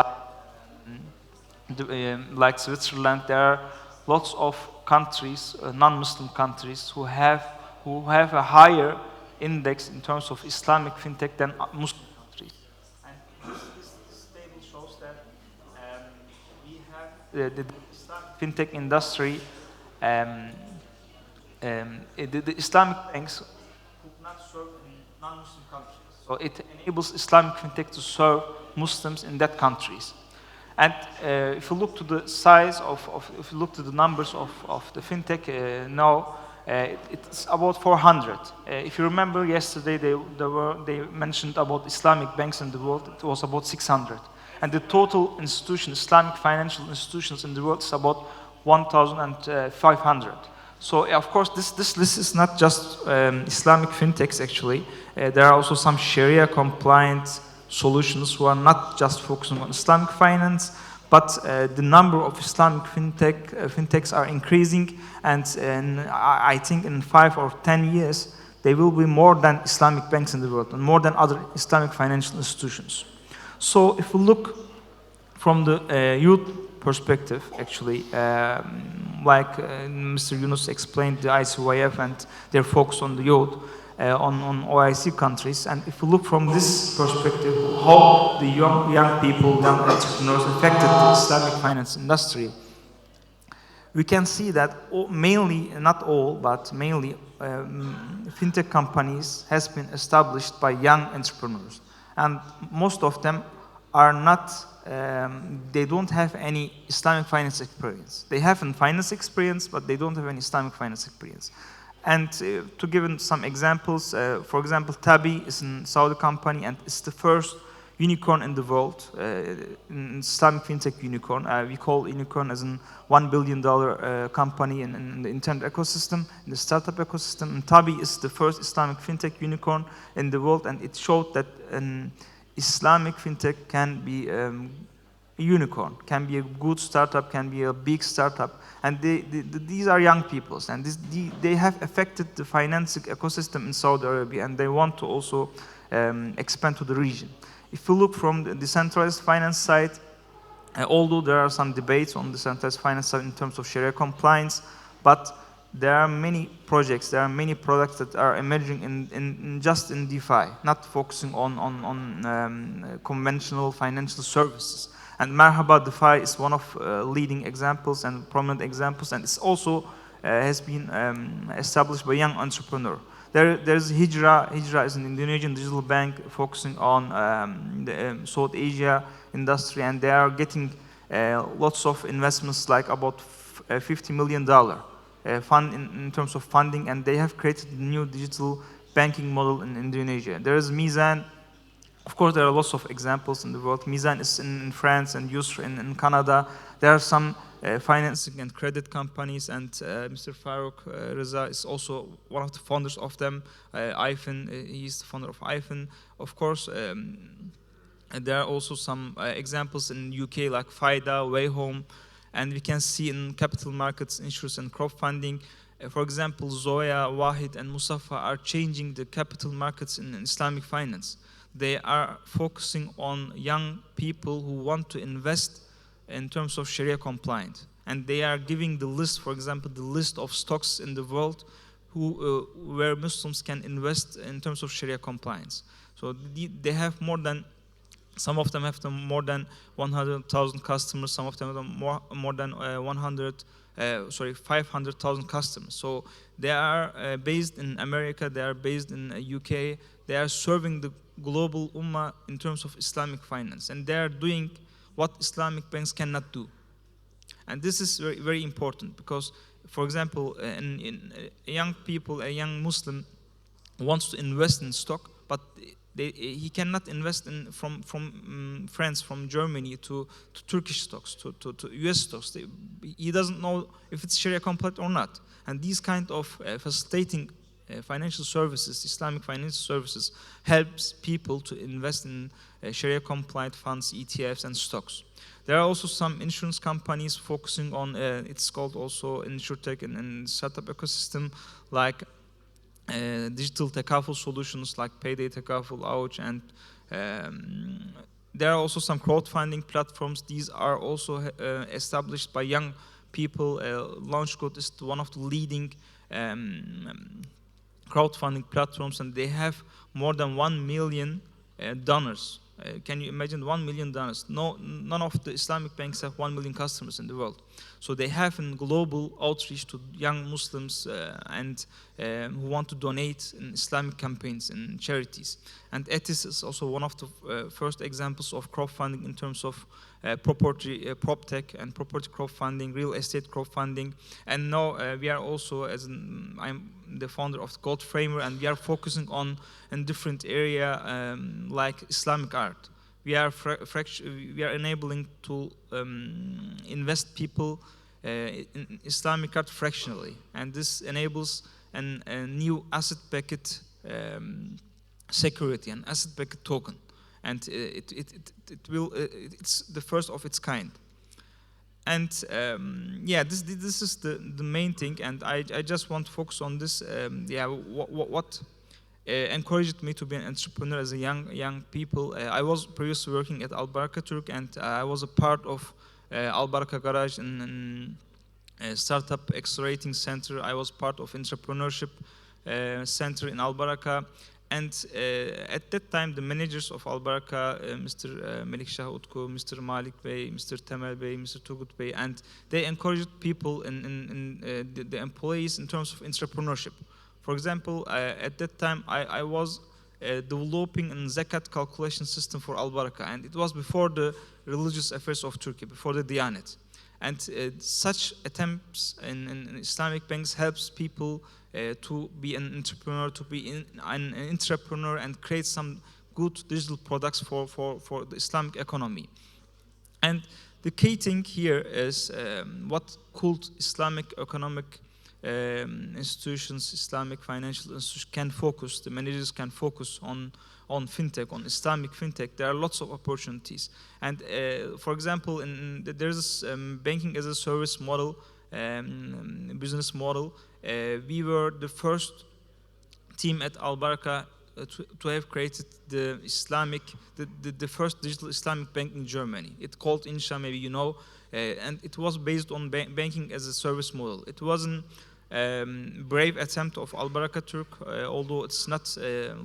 S4: like Switzerland. There are lots of countries, non-Muslim countries, who have a higher index in terms of Islamic fintech than Muslim countries. And this table shows that we have the Islamic fintech industry. The Islamic banks could not serve in non-Muslim countries. So it enables Islamic fintech to serve Muslims in that countries. And if you look to the size if you look to the numbers of the fintech now, it's about 400. If you remember yesterday, they mentioned about Islamic banks in the world. It was about 600. And the total Islamic financial institutions in the world is about 1,500. So of course, this list is not just Islamic fintechs. Actually, there are also some Sharia-compliant solutions who are not just focusing on Islamic finance, but the number of Islamic fintechs are increasing, and I think in 5 or 10 years they will be more than Islamic banks in the world and more than other Islamic financial institutions. So if we look from the youth perspective, actually, like Mr. Yunus explained, the ICYF and their focus on the youth, on OIC countries, and if we look from this perspective, how the young people, young entrepreneurs affected the Islamic finance industry, we can see that mainly, not all, but mainly fintech companies has been established by young entrepreneurs, and most of them are not, they don't have any Islamic finance experience. They have finance experience, but they don't have any Islamic finance experience. And to give some examples, for example, Tabi is a Saudi company, and it's the first unicorn in the world, an Islamic fintech unicorn. We call unicorn as a $1 billion company in the internet ecosystem, in the startup ecosystem. And Tabi is the first Islamic fintech unicorn in the world, and it showed that an Islamic fintech can be a unicorn, can be a good startup, can be a big startup. And these are young people, and they have affected the financing ecosystem in Saudi Arabia, and they want to also expand to the region. If you look from the decentralized finance side, although there are some debates on the decentralized finance side in terms of Sharia compliance, but there are many projects, there are many products that are emerging in just in DeFi, not focusing on conventional financial services. And Marhaba DeFi is one of leading examples and prominent examples, and it's also has been established by young entrepreneur. There's Hijra. Hijra is an Indonesian digital bank focusing on the South Asia industry, and they are getting lots of investments, like about $50 million fund in terms of funding, and they have created a new digital banking model in Indonesia. There is Mizan. Of course, there are lots of examples in the world. Mizan is in France and Yusr in Canada. There are some financing and credit companies, and Mr. Farooq Reza is also one of the founders of them. iPhone, he's the founder of iPhone. Of course, and there are also some examples in UK like FIDA, Wayhome, and we can see in capital markets, insurance and crowdfunding. For example, Zoya, Wahid, and Musafa are changing the capital markets in Islamic finance. They are focusing on young people who want to invest in terms of Sharia compliant. And they are giving the list, for example, the list of stocks in the world where Muslims can invest in terms of Sharia compliance. So they have more than, some of them have more than 100,000 customers, some of them have more than 500,000 customers. So they are based in America, they are based in UK, they are serving the global ummah in terms of Islamic finance, and they are doing what Islamic banks cannot do. And this is very, very important because, for example, a young Muslim wants to invest in stock, but he cannot invest in from France, from Germany to Turkish stocks, to US stocks. He doesn't know if it's Sharia compliant or not. And these kind of facilitating financial services, Islamic financial services, helps people to invest in Sharia compliant funds, ETFs, and stocks. There are also some insurance companies focusing on, it's called also InsurTech and startup ecosystem, like digital takaful solutions like Payday Takaful, Ouch, and there are also some crowdfunding platforms. These are also established by young people. LaunchCode is one of the leading crowdfunding platforms, and they have more than 1 million donors. Can you imagine $1 million? No, none of the Islamic banks have 1 million customers in the world. So they have a global outreach to young Muslims and who want to donate in Islamic campaigns and charities. And Etis is also one of the first examples of crowdfunding in terms of property, prop tech and property crowdfunding, real estate crowdfunding. And now we are also, I'm the founder of the Gold Framer, and we are focusing on a different area like Islamic art. We are enabling to invest people in Islamic art fractionally, and this enables a new asset-backed security, an asset-backed token, and it's the first of its kind. And yeah, this is the main thing, and I just want to focus on this. Yeah, what encouraged me to be an entrepreneur as a young people. I was previously working at AlBaraka Turk, and I was a part of AlBaraka Garage in a startup accelerating center. I was part of entrepreneurship center in AlBaraka. And at that time, the managers of AlBaraka, Mr. Melik Shah Utku, Mr. Malik Bey, Mr. Temel Bey, Mr. Turgut Bey, and they encouraged people the employees in terms of entrepreneurship. For example, at that time, I was developing a zakat calculation system for AlBaraka, and it was before the religious affairs of Turkey, before the Diyanet. And such attempts in Islamic banks helps people to be an entrepreneur, to be an entrepreneur and create some good digital products for the Islamic economy. And the key thing here is what could Islamic economic institutions, Islamic financial institutions can focus, the managers can focus on fintech, on Islamic fintech. There are lots of opportunities. And for example, there's banking as a service model, business model. We were the first team at AlBaraka to have created the first digital Islamic bank in Germany. It's called Insha, maybe you know, and it was based on banking as a service model. It wasn't brave attempt of AlBaraka Turk, although it's not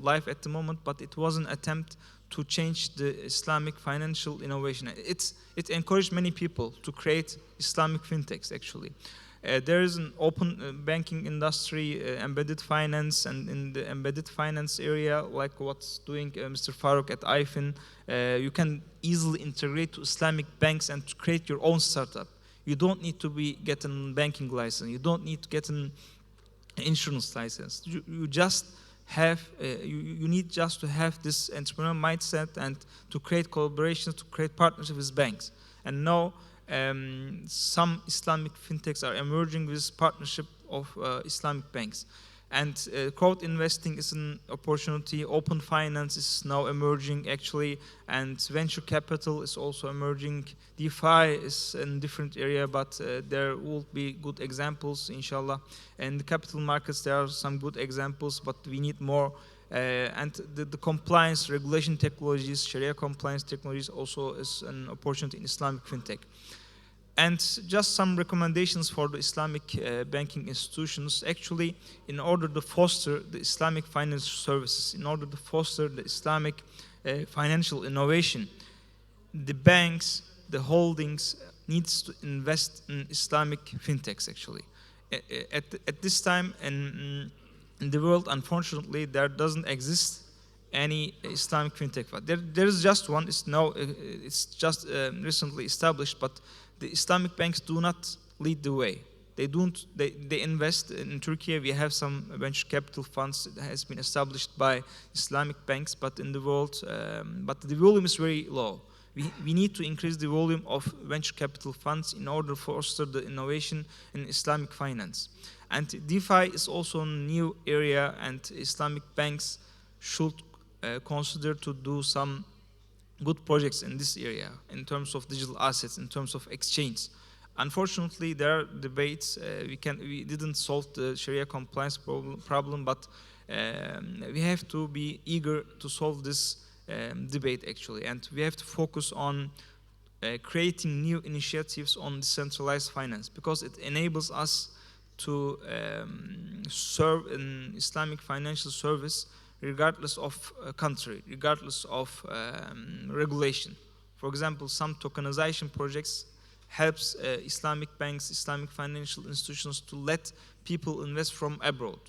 S4: live at the moment, but it was an attempt to change the Islamic financial innovation. It encouraged many people to create Islamic fintechs, actually. There is an open banking industry, embedded finance, and in the embedded finance area, like what's doing Mr. Farooq at IFIN, you can easily integrate to Islamic banks and to create your own startup. You don't need to get a banking license. You don't need to get an insurance license. You just have, you need just to have this entrepreneurial mindset and to create collaborations, to create partnerships with banks. And now, some Islamic fintechs are emerging with partnership of Islamic banks. And crowd investing is an opportunity. Open finance is now emerging, actually, and venture capital is also emerging. DeFi is in a different area, but there will be good examples, inshallah. And the capital markets, there are some good examples, but we need more. And the compliance, regulation technologies, Sharia compliance technologies also is an opportunity in Islamic fintech. And just some recommendations for the Islamic banking institutions. Actually, in order to foster the Islamic financial services, in order to foster the Islamic financial innovation, the banks, the holdings needs to invest in Islamic fintechs, actually. At this time in the world, unfortunately, there doesn't exist any Islamic fintech. There is just one. It's just recently established, but the Islamic banks do not lead the way. They invest in Turkey. We have some venture capital funds that has been established by Islamic banks, but in the world, but the volume is very low. We need to increase the volume of venture capital funds in order to foster the innovation in Islamic finance. And DeFi is also a new area, and Islamic banks should consider to do some good projects in this area in terms of digital assets, in terms of exchange. Unfortunately, there are debates. We didn't solve the Sharia compliance problem, but we have to be eager to solve this debate, actually. And we have to focus on creating new initiatives on decentralized finance, because it enables us to serve an Islamic financial service regardless of country, regardless of regulation. For example, some tokenization projects helps Islamic banks, Islamic financial institutions to let people invest from abroad.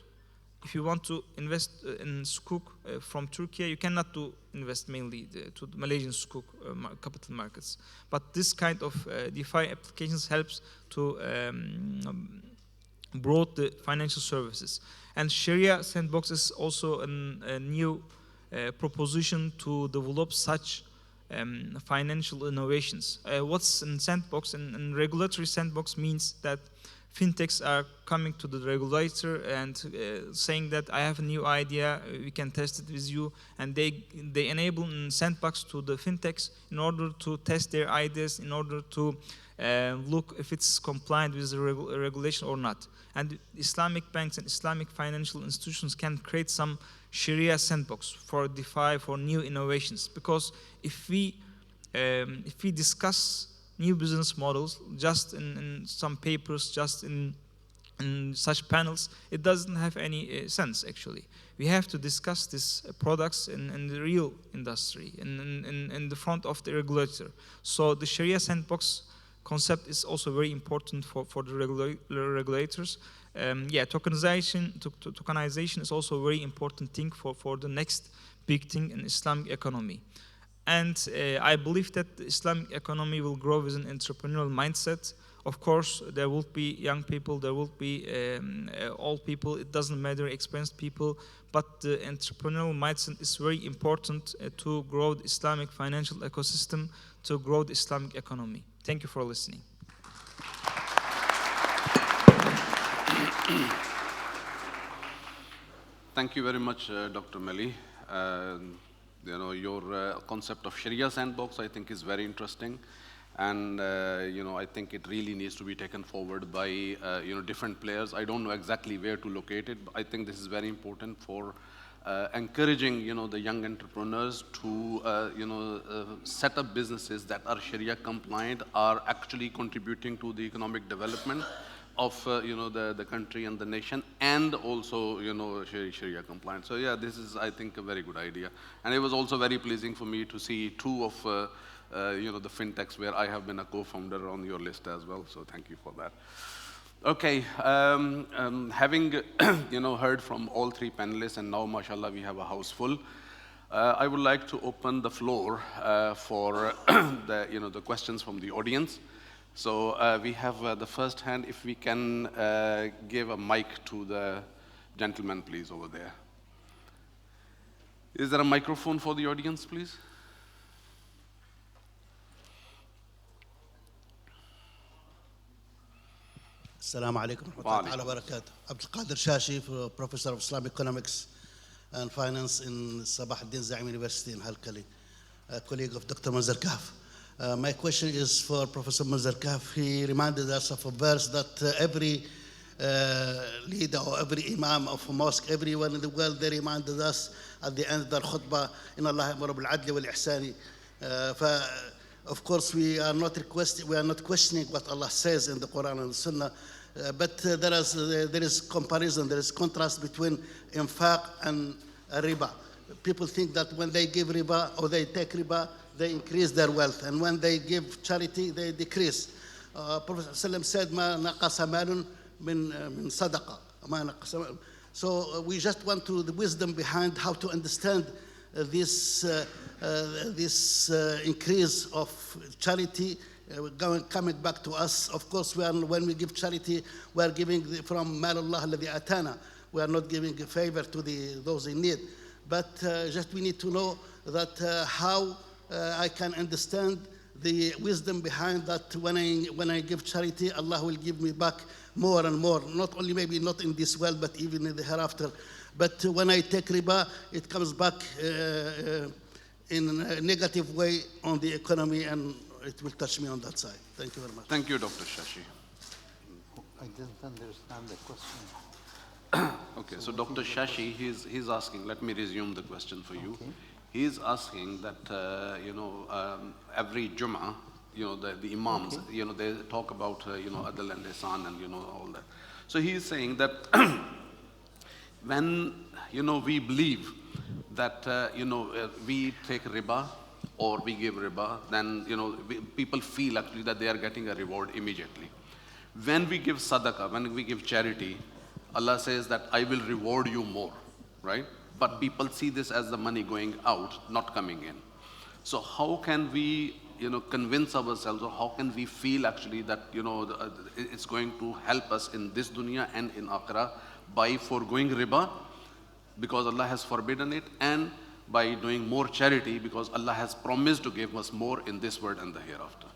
S4: If you want to invest in Sukuk from Turkey, you cannot invest mainly to the Malaysian Sukuk capital markets. But this kind of DeFi applications helps to broad the financial services. And Sharia Sandbox is also a new proposition to develop such financial innovations. What's in sandbox? In regulatory sandbox means that fintechs are coming to the regulator and saying that I have a new idea, we can test it with you, and they enable in sandbox to the fintechs in order to test their ideas, in order to look if it's compliant with the regulation or not. And Islamic banks and Islamic financial institutions can create some Sharia sandbox for DeFi, for new innovations. Because if we discuss new business models just in some papers, just in such panels, it doesn't have any sense, actually. We have to discuss these products in the real industry, in the front of the regulator. So the Sharia sandbox concept is also very important for the regulators. Tokenization is also a very important thing for the next big thing in Islamic economy. And I believe that the Islamic economy will grow with an entrepreneurial mindset. Of course, there will be young people, there will be old people, it doesn't matter, experienced people, but the entrepreneurial mindset is very important to grow the Islamic financial ecosystem, to grow the Islamic economy. Thank you for listening.
S1: Thank you very much, Dr. Meli. Your concept of Sharia sandbox, I think, is very interesting. And, I think it really needs to be taken forward by, different players. I don't know exactly where to locate it, but I think this is very important for encouraging, the young entrepreneurs to, set up businesses that are Sharia compliant, are actually contributing to the economic development of, the country and the nation, and also, Sharia compliant. So yeah, this is, I think, a very good idea. And it was also very pleasing for me to see two of, the fintechs where I have been a co-founder on your list as well. So thank you for that. Okay, having heard from all three panelists, and now, mashallah, we have a house full. I would like to open the floor for the questions from the audience. So we have the first hand. If we can give a mic to the gentleman, please, over there. Is there a microphone for the audience, please?
S5: السلام عليكم ورحمة الله تعالى وبركاته. عبد القادر شاشي, Professor of Islamic Economics and Finance in Sabah al-Din Zaim University in Halkali, a colleague of Dr. Mazarkaf. My question is for Professor Mazarkaf. He reminded us of a verse that every leader or every imam of a mosque, everyone in the world, they reminded us at the end of their khutbah, إن الله يأمر بالعدل والإحسان. Of course, we are not questioning what Allah says in the Quran and the Sunnah, but there is comparison, there is contrast between infaq and riba. People think that when they give riba or they take riba, they increase their wealth, and when they give charity, they decrease. Prophet ﷺ said, "Ma naqasa malun min sadaqa." So we just want the wisdom behind how to understand this increase of charity coming back to us. Of course, when we give charity, we are giving from malullah alladhi atana. We are not giving a favor to those in need. But just we need to know that how I can understand the wisdom behind that. When I give charity, Allah will give me back more and more. Not only maybe not in this world, but even in the hereafter. But when I take riba, it comes back in a negative way on the economy, and it will touch me on that side. Thank you very much.
S1: Thank you, Dr. Shashi.
S3: I didn't understand the question.
S1: Okay, so Dr. Shashi, he's asking, let me resume the question for you.
S3: Okay.
S1: He's asking that, every Jummah, the imams,
S3: Okay.
S1: They talk about, adl and ihsan and, all that. So he's saying that when, we believe that, we take riba or we give riba, then, people feel actually that they are getting a reward immediately. When we give sadaqah, when we give charity, Allah says that I will reward you more, right? But people see this as the money going out, not coming in. So how can we, convince ourselves, or how can we feel actually that, it's going to help us in this dunya and in akhirah by foregoing riba, because Allah has forbidden it, and by doing more charity, because Allah has promised to give us more in this world and the hereafter.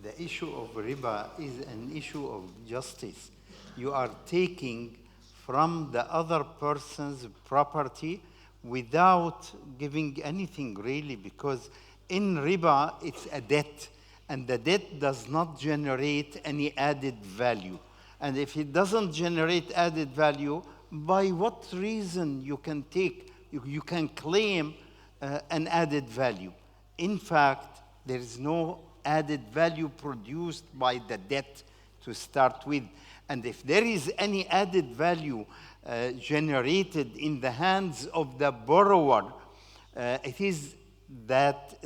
S3: The issue of riba is an issue of justice. You are taking from the other person's property without giving anything really, because in riba it's a debt, and the debt does not generate any added value. And if it doesn't generate added value, by what reason you can claim an added value? In fact, there is no added value produced by the debt to start with. And if there is any added value generated in the hands of the borrower, it is that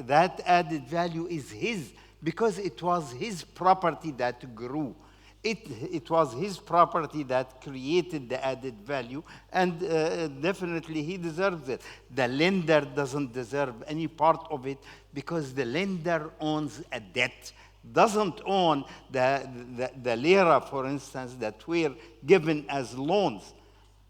S3: added value is his, because it was his property that grew. It was his property that created the added value, and definitely he deserves it. The lender doesn't deserve any part of it, because the lender owns a debt, doesn't own the lira, for instance, that were given as loans.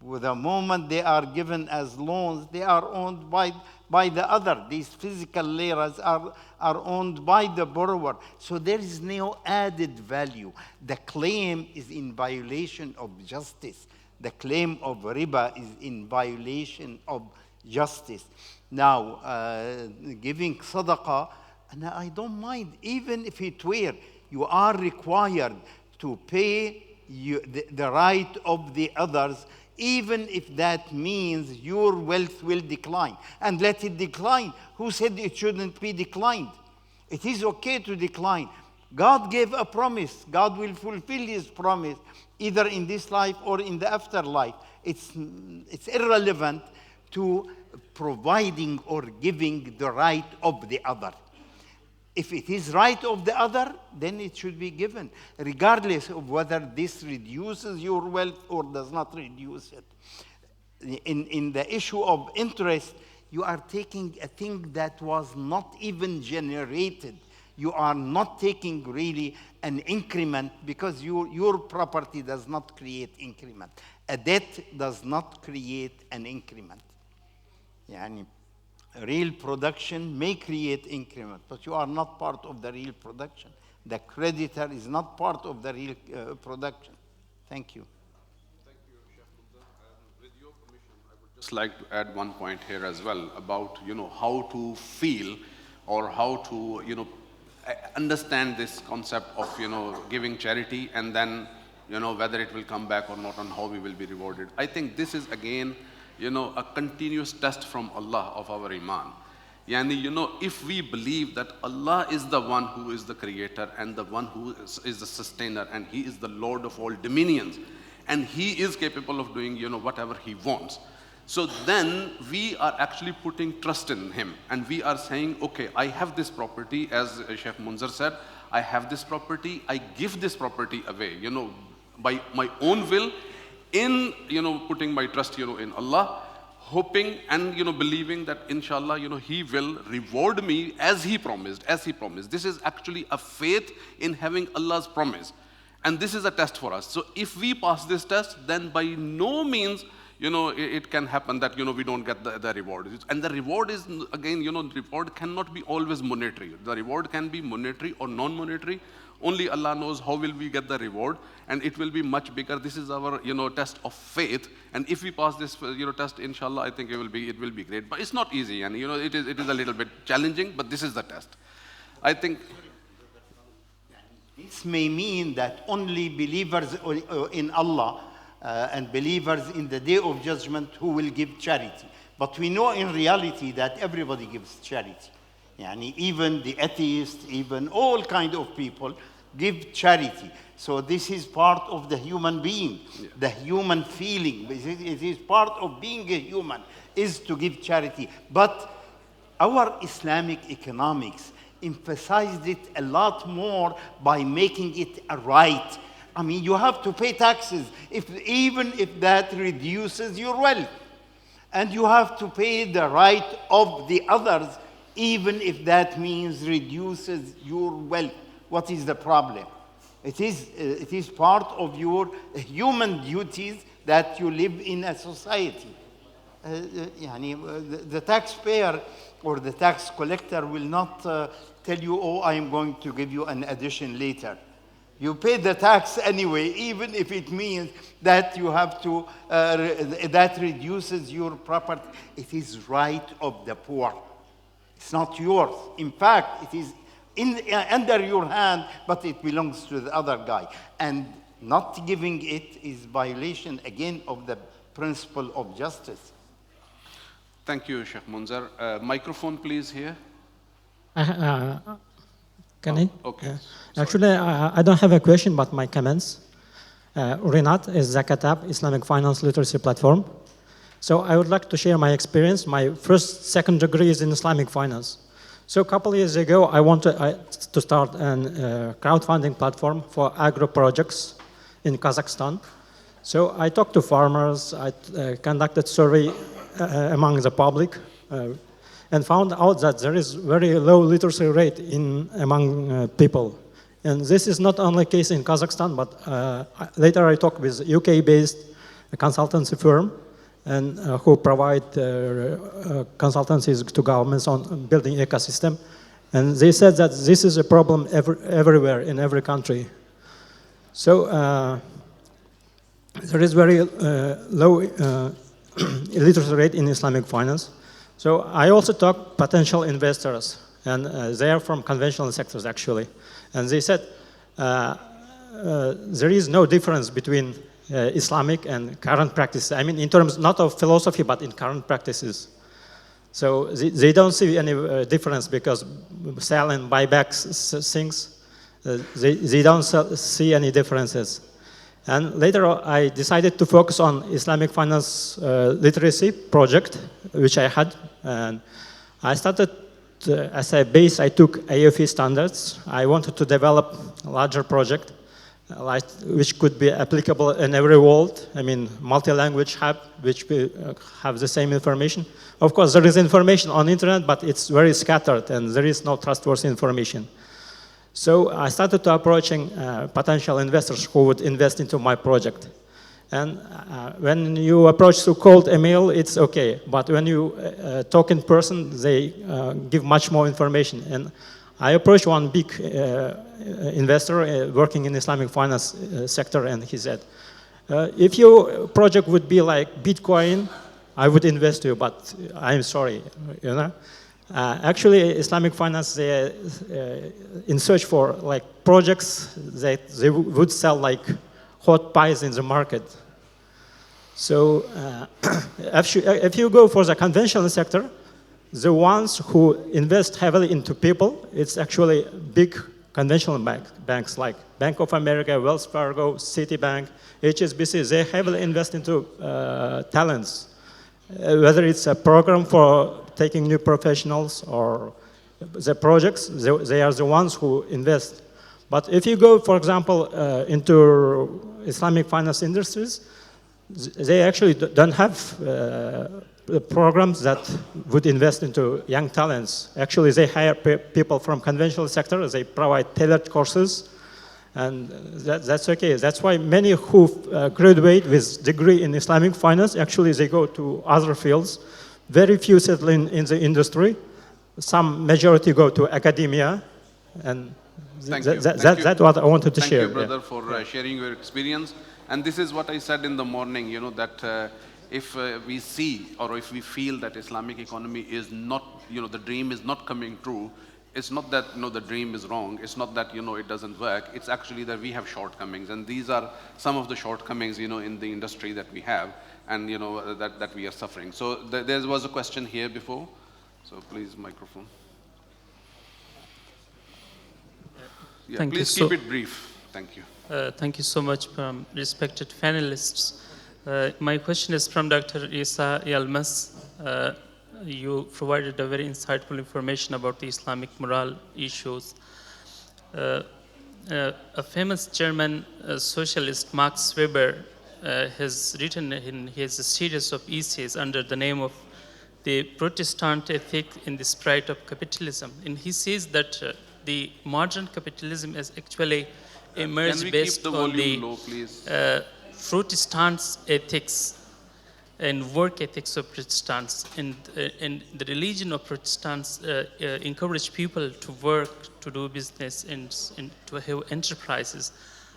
S3: With the moment they are given as loans, they are owned by the other. These physical liras are owned by the borrower. So there is no added value. The claim is in violation of justice. The claim of riba is in violation of justice. Now, giving sadaqah, and I don't mind, even if it were, you are required to pay the right of the others, even if that means your wealth will decline. And let it decline. Who said it shouldn't be declined? It is okay to decline. God gave a promise. God will fulfill his promise, either in this life or in the afterlife. It's irrelevant to providing or giving the right of the other. If it is right of the other, then it should be given, regardless of whether this reduces your wealth or does not reduce it. In the issue of interest, you are taking a thing that was not even generated. You are not taking really an increment, because your property does not create increment. A debt does not create an increment. Yani, real production may create increment, but you are not part of the real production. The creditor is not part of the real production. Thank you.
S1: Thank you, Sheikh Munzar. With your permission, I would just like to add one point here as well about, how to feel or how to, understand this concept of, giving charity, and then, whether it will come back or not, and how we will be rewarded. I think this is again, a continuous test from Allah of our iman. Yani, if we believe that Allah is the one who is the creator and the one who is the sustainer, and He is the Lord of all dominions, and He is capable of doing, whatever He wants. So then we are actually putting trust in Him, and we are saying, okay, I have this property, as Sheikh Munzar said, I have this property, I give this property away, by my own will, in, putting my trust, in Allah, hoping and, believing that inshallah, He will reward me as He promised, This is actually a faith in having Allah's promise. And this is a test for us. So if we pass this test, then by no means, it can happen that, we don't get the reward. And the reward is, again, reward cannot be always monetary. The reward can be monetary or non-monetary. Only Allah knows how will we get the reward, and it will be much bigger. This is our, test of faith. And if we pass this, test, inshallah, I think it will be great. But it's not easy, and, it is a little bit challenging, but this is the test. I think.
S3: This may mean that only believers in Allah and believers in the Day of Judgment who will give charity. But we know in reality that everybody gives charity. Yani even the atheists, even all kind of people give charity. So this is part of the human being, the human feeling. It is part of being a human, is to give charity. But our Islamic economics emphasized it a lot more by making it a right. I mean, you have to pay taxes, even if that reduces your wealth. And you have to pay the right of the others, even if that means reduces your wealth. What is the problem? It is part of your human duties that you live in a society. The taxpayer or the tax collector will not tell you, oh, I am going to give you an addition later. You pay the tax anyway, even if it means that you have to, that reduces your property. It is right of the poor. It's not yours. In fact, it is under your hand, but it belongs to the other guy. And not giving it is violation, again, of the principle of justice.
S1: Thank you, Sheikh Munzar. Microphone, please, here.
S6: Can I?
S1: Okay.
S6: Actually, I don't have a question, but my comments. Renat is Zakatab, Islamic Finance Literacy Platform. So I would like to share my experience. My second degree is in Islamic finance. So a couple of years ago, I wanted to start a crowdfunding platform for agro projects in Kazakhstan. So I talked to farmers, I conducted survey among the public, and found out that there is very low literacy rate among people. And this is not only case in Kazakhstan, but later I talked with UK-based consultancy firm, and who provide consultancies to governments on building ecosystem. And they said that this is a problem everywhere in every country. So there is very low literacy rate in Islamic finance. So I also talked potential investors, and they are from conventional sectors actually. And they said there is no difference between Islamic and current practices. I mean, in terms not of philosophy, but in current practices. So they don't see any difference because sell and buy back things, they don't see any differences. And later I decided to focus on Islamic finance literacy project, which I had. And I started as a base, I took AFE standards. I wanted to develop a larger project which could be applicable in every world. I mean, multi-language hub, which will have the same information. Of course, there is information on the internet, but it's very scattered, and there is no trustworthy information. So I started to approaching potential investors who would invest into my project. And when you approach through cold email, it's okay. But when you talk in person, they give much more information. And I approached one big investor working in Islamic finance sector, and he said, if your project would be like Bitcoin, I would invest you, but I'm sorry, you know. Actually, Islamic finance, they in search for like projects that they would sell like hot pies in the market. So if you go for the conventional sector, the ones who invest heavily into people, it's actually big conventional banks like Bank of America, Wells Fargo, Citibank, HSBC. They heavily invest into talents, whether it's a program for taking new professionals or the projects, they are the ones who invest. But if you go, for example, into Islamic finance industries, they actually don't have programs that would invest into young talents. Actually, they hire people from conventional sector. They provide tailored courses, and that's okay. That's why many who graduate with degree in Islamic finance, actually they go to other fields. Very few settle in the industry. Some majority go to academia, and that's what I wanted to share.
S1: Thank you, brother, for sharing your experience. And this is what I said in the morning, you know, that if we see or if we feel that Islamic economy is not, you know, the dream is not coming true, it's not that, you know, the dream is wrong. It's not that, you know, it doesn't work. It's actually that we have shortcomings. And these are some of the shortcomings, you know, in the industry that we have and, you know, that we are suffering. So there was a question here before. So please, microphone. Yeah, please keep it brief. Thank you.
S7: Thank you so much, respected panelists. My question is from Dr. Isa Yalmas. You provided a very insightful information about the Islamic moral issues. A famous German socialist, Max Weber, has written in his series of essays under the name of The Protestant Ethic in the Spirit of Capitalism. And he says that the modern capitalism is actually emerged based on the Protestant ethics and work ethics of Protestants. And the religion of Protestants encourage people to work, to do business, and to have enterprises.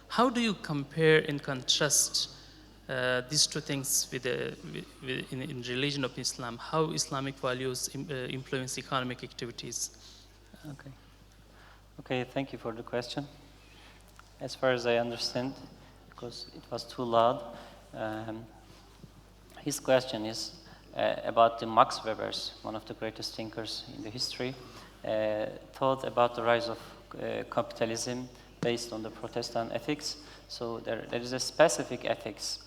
S7: How do you compare and contrast these two things in religion of Islam? How Islamic values influence economic activities?
S2: Okay, thank you for the question. As far as I understand, because it was too loud, his question is about the Max Weber's, one of the greatest thinkers in the history, thought about the rise of capitalism based on the Protestant ethics. So there is a specific ethics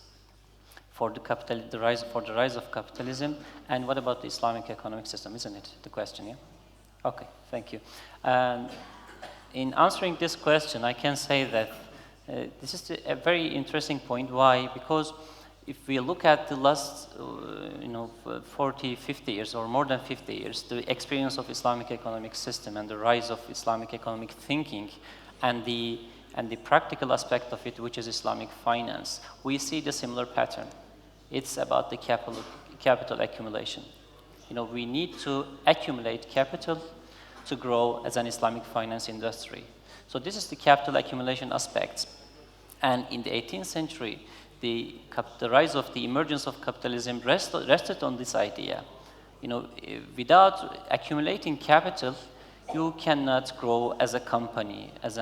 S2: for the rise of capitalism. And what about the Islamic economic system? Isn't it the question? Yeah. Okay, thank you. In answering this question, I can say that this is a very interesting point. Why? Because if we look at the last 40, 50 years or more than 50 years, the experience of Islamic economic system and the rise of Islamic economic thinking and the practical aspect of it, which is Islamic finance, we see the similar pattern. It's about the capital accumulation. You know, we need to accumulate capital to grow as an Islamic finance industry. So this is the capital accumulation aspect. And in the 18th century, the rise of the emergence of capitalism rested on this idea. You know, without accumulating capital, you cannot grow as a company, as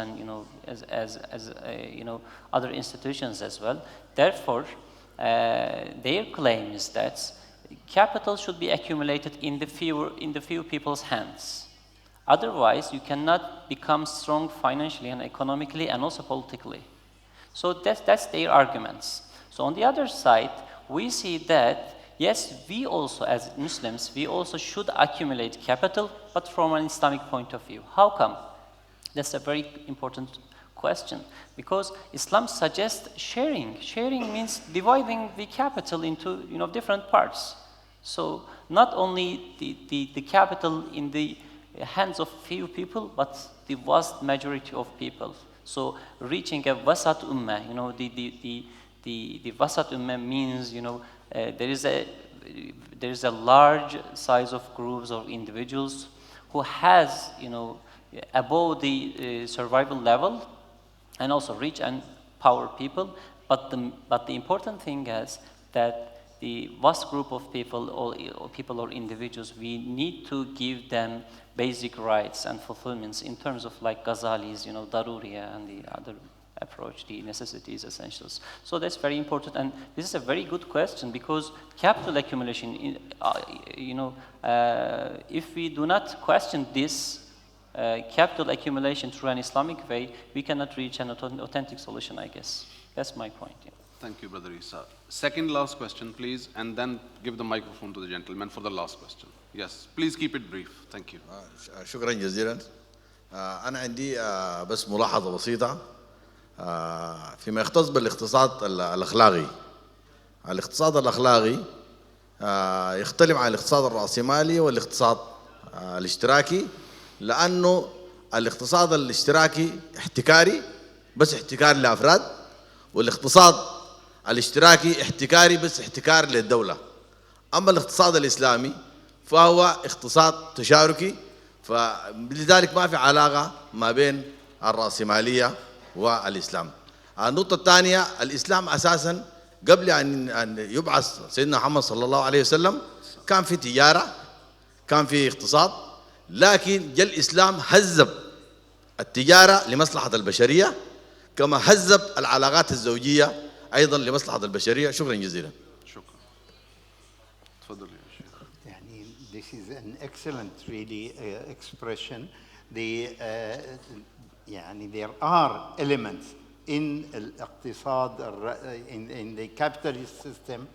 S2: other institutions as well. Therefore, their claim is that capital should be accumulated in the few people's hands. Otherwise, you cannot become strong financially and economically and also politically. So that's their arguments. So on the other side, we see that yes, we also, as Muslims, we also should accumulate capital, but from an Islamic point of view. How come? That's a very important question, because Islam suggests sharing. Sharing means dividing the capital into different parts. So not only the capital in the hands of few people, but the vast majority of people. So reaching a wasat ummah, the wasat ummah means there is a large size of groups of individuals who has above the survival level, and also rich and poor people. But the important thing is that the vast group of people or individuals, we need to give them basic rights and fulfillments in terms of like Ghazali's, daruriya and the other approach, the necessities, essentials. So that's very important, and this is a very good question, because capital accumulation, if we do not question this capital accumulation through an Islamic way, we cannot reach an authentic solution, I guess. That's my point. Yeah.
S1: Thank you, Brother Isa. Second last question, please, and then give the microphone to the gentleman for the last question. Yes, please keep it brief. Thank you.
S8: شكرا جزيلا. أنا عندي بس ملاحظة بسيطة فيما يختص بالاقتصاد الأخلاقي. الاقتصاد الأخلاقي يختلف عن الاقتصاد الرأسمالي والاقتصاد الاشتراكي، لأنه الاقتصاد الاشتراكي احتكاري، بس احتكار لأفراد، والاقتصاد الاشتراكي احتكاري بس احتكار للدولة. أما الاقتصاد الإسلامي فهو اقتصاد تشاركي، فلذلك ما في علاقة ما بين الرأسمالية والإسلام. النقطة الثانية، الإسلام أساسا قبل أن يبعث سيدنا محمد صلى الله عليه وسلم كان في تجارة، كان في اقتصاد، لكن جاء الإسلام هذب التجارة لمصلحة البشرية، كما هذب العلاقات الزوجية أيضا لمصلحة البشرية. شكرا جزيلا.
S1: شكرا. تفضل يا شيخ.
S3: يعني this is an excellent really expression. يعني there are elements in الاقتصاد in the capitalist system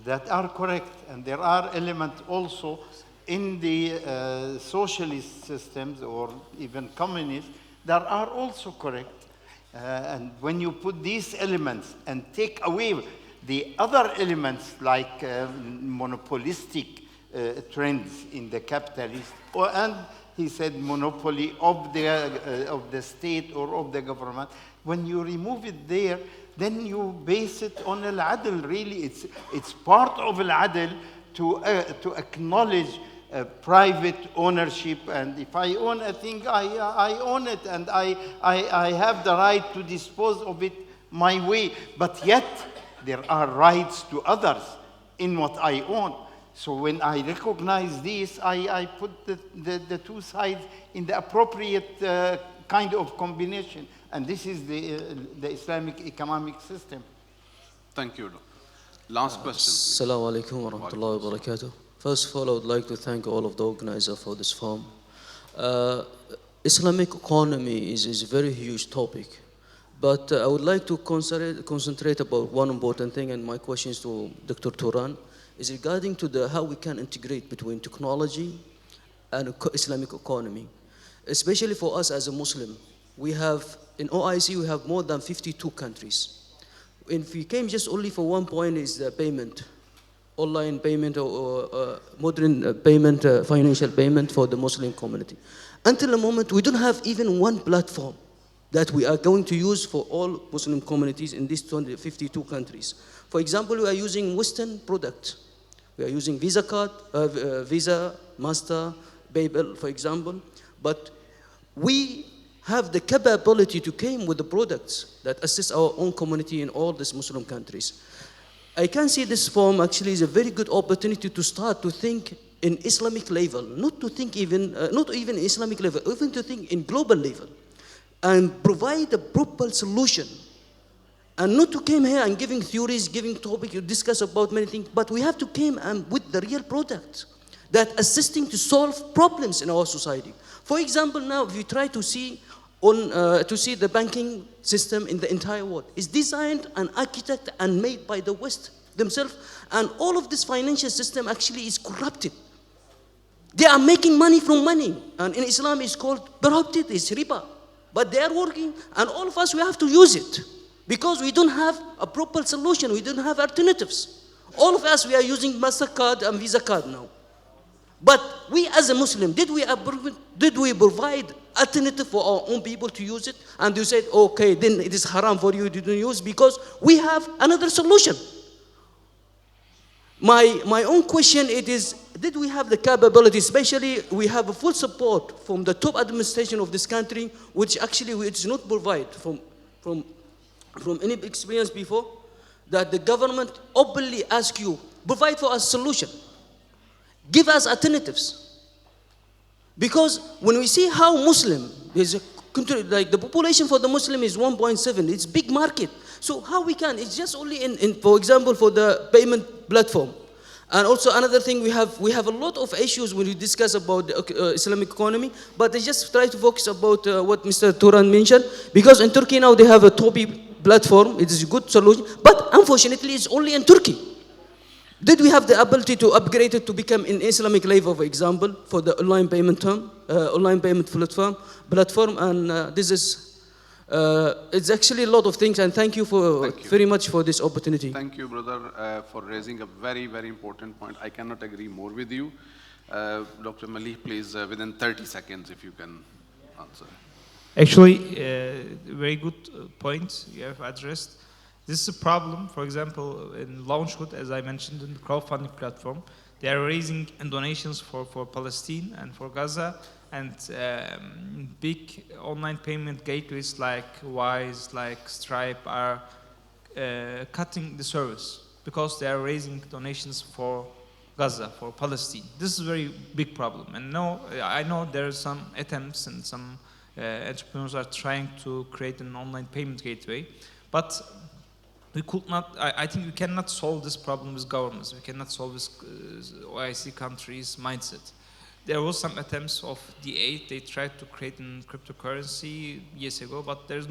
S3: that are correct, and there are elements also in the socialist systems or even communist that are also correct. And when you put these elements and take away the other elements like monopolistic trends in the capitalist, and he said monopoly of the state or of the government, when you remove it there, then you base it on al-adl. Really, it's part of al-adl to acknowledge private ownership, and if I own a thing, I own it, and I have the right to dispose of it my way. But yet, there are rights to others in what I own. So when I recognize this, I put the two sides in the appropriate kind of combination. And this is the Islamic economic system.
S1: Thank you. Last question.
S9: Assalamu alaikum wa rahmatullahi wa barakatuh. First of all, I would like to thank all of the organizers for this forum. Islamic economy is a very huge topic, but I would like to concentrate about one important thing, and my question is to Dr. Turan, is regarding to how we can integrate between technology and Islamic economy. Especially for us as a Muslim, we have, in OIC, we have more than 52 countries. If we came just only for one point is the payment, online payment or modern payment, financial payment for the Muslim community. Until the moment, we don't have even one platform that we are going to use for all Muslim communities in these 52 countries. For example, we are using Western products. We are using Visa card, Visa, Master, PayPal, for example. But we have the capability to come with the products that assist our own community in all these Muslim countries. I can see this forum actually is a very good opportunity to start to think in Islamic level, not to think even, not even Islamic level, even to think in global level, and provide a proper solution. And not to come here and giving theories, giving topics, you discuss about many things, but we have to come and with the real product that assisting to solve problems in our society. For example, now if you try to see the banking system in the entire world, is designed and architected and made by the West. themselves, and all of this financial system actually is corrupted. They are making money from money, and in Islam it's called corrupted, it's riba. But they are working, and all of us, we have to use it, because we don't have a proper solution, we don't have alternatives. All of us, we are using MasterCard and Visa card now. But we as a Muslim, did we provide alternative for our own people to use it? And you said, okay, then it is haram for you to use, because we have another solution. My own question, it is, did we have the capability, especially we have a full support from the top administration of this country, which actually it's not provide from any experience before, that the government openly ask you, provide for us solution, give us alternatives. Because when we see how Muslim, there's a country, like the population for the Muslim is 1.7, it's big market. So how we can, it's just only in for example, for the payment platform. And also another thing, we have a lot of issues when we discuss about the Islamic economy, but I just try to focus about what Mr. Turan mentioned, because in Turkey now they have a TOPI platform, it is a good solution, but unfortunately it's only in Turkey. Did we have the ability to upgrade it to become an Islamic level, for example, for the online payment platform, and this is, it's actually a lot of things, and thank you very much for this opportunity.
S1: Thank you, brother, for raising a very, very important point. I cannot agree more with you. Dr. Malik, please, within 30 seconds, if you can answer.
S4: Actually, very good point you have addressed. This is a problem, for example, in Launchwood, as I mentioned, in the crowdfunding platform. They are raising donations for Palestine and for Gaza, and big online payment gateways like Wise, like Stripe are cutting the service because they are raising donations for Gaza, for Palestine. This is a very big problem. And no, I know there are some attempts and some entrepreneurs are trying to create an online payment gateway, but we could not, I think we cannot solve this problem with governments. We cannot solve this OIC countries' mindset. There was some attempts of the aid. They tried to create a cryptocurrency years ago, but there's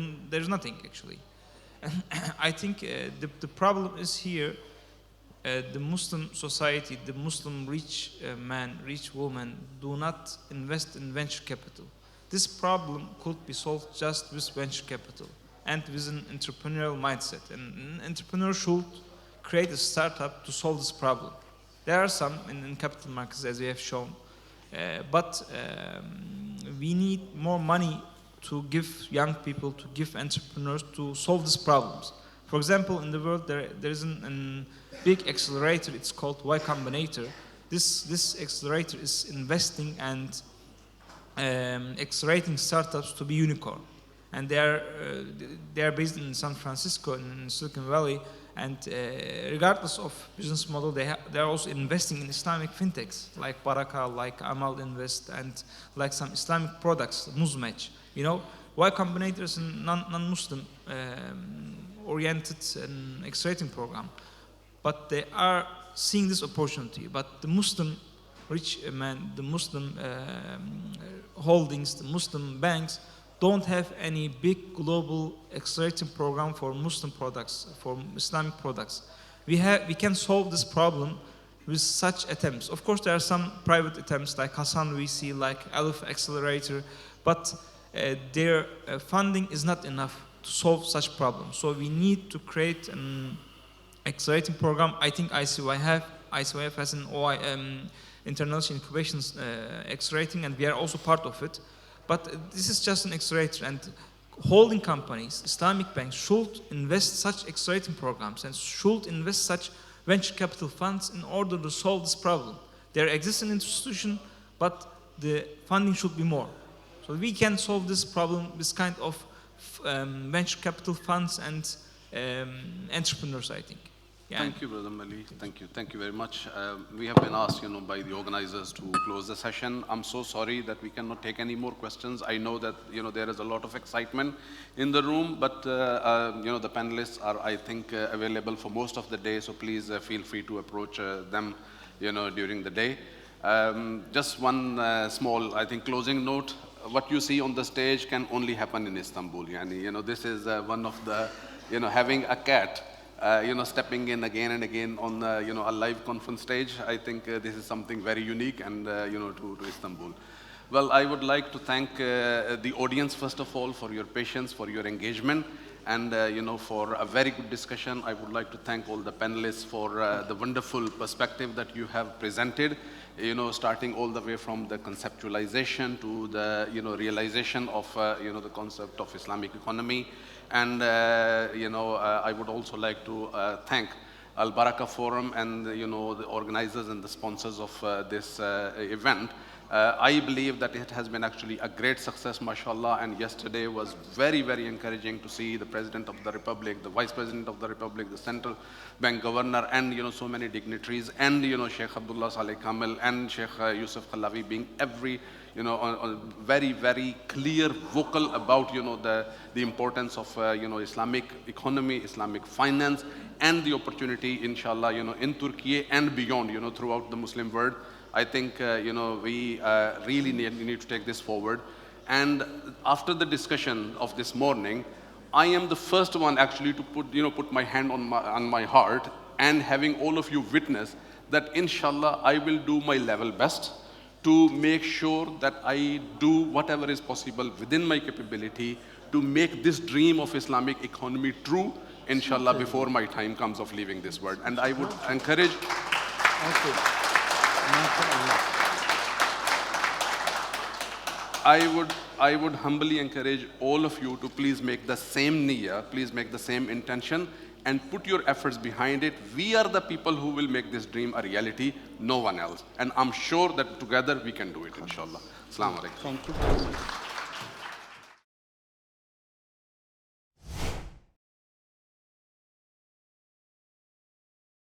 S4: nothing actually. And I think the problem is here, the Muslim society, the Muslim rich man, rich woman do not invest in venture capital. This problem could be solved just with venture capital and with an entrepreneurial mindset. And an entrepreneur should create a startup to solve this problem. There are some in capital markets, as we have shown, but we need more money to give young people, to give entrepreneurs to solve these problems. For example, in the world, there is a big accelerator, it's called Y Combinator. This accelerator is investing and accelerating startups to be unicorn. And they are based in San Francisco, in Silicon Valley, and regardless of business model, they are also investing in Islamic fintechs like Baraka, like Amal Invest, and like some Islamic products, Muzmatch. You know, Y Combinator is a non-Muslim oriented and accelerating program, but they are seeing this opportunity. But the Muslim rich man, the Muslim holdings, the Muslim banks don't have any big global accelerating program for Muslim products, for Islamic products. We can solve this problem with such attempts. Of course, there are some private attempts like Hassan VC, like Aleph Accelerator, but their funding is not enough to solve such problems. So we need to create an accelerating program. I think ICYF has an international incubation accelerating, and we are also part of it. But this is just an accelerator, and holding companies, Islamic banks, should invest such accelerating programs and should invest such venture capital funds in order to solve this problem. There exists an institution, but the funding should be more. So we can solve this problem with kind of venture capital funds and entrepreneurs, I think. Yeah.
S1: Thank you, Brother Mali. Thank you. Thank you very much. We have been asked, by the organizers to close the session. I'm so sorry that we cannot take any more questions. I know that, there is a lot of excitement in the room, but, the panelists are, I think, available for most of the day, so please feel free to approach them, during the day. Just one small, I think, closing note. What you see on the stage can only happen in Istanbul. This is one of the, having a cat stepping in again and again on a live conference stage. I think this is something very unique and to Istanbul. Well, I would like to thank the audience first of all for your patience, for your engagement, and for a very good discussion. I would like to thank all the panelists for the wonderful perspective that you have presented. Starting all the way from the conceptualization to the realization of the concept of Islamic economy. And I would also like to thank AlBaraka Forum and the organizers and the sponsors of this event. I believe that it has been actually a great success, mashallah, and yesterday was very, very encouraging to see the President of the Republic, the Vice President of the Republic, the Central Bank Governor, and so many dignitaries, and Sheikh Abdullah Saleh Kamil and Sheikh Yusuf Khallavi being very, very clear, vocal about the importance of Islamic economy, Islamic finance, and the opportunity, inshallah, in Turkey and beyond, throughout the Muslim world. I think we really need to take this forward. And after the discussion of this morning, I am the first one actually to put my hand on my heart, and having all of you witness that, inshallah, I will do my level best to make sure that I do whatever is possible within my capability to make this dream of Islamic economy true, inshallah, before my time comes of leaving this world. And I would encourage.
S3: Thank you.
S1: I would humbly encourage all of you to please make the same niyyah, please make the same intention, and put your efforts behind it. We are the people who will make this dream a reality, no one else. And I'm sure that together we can do it, inshallah. Assalamu alaikum.
S3: Thank you.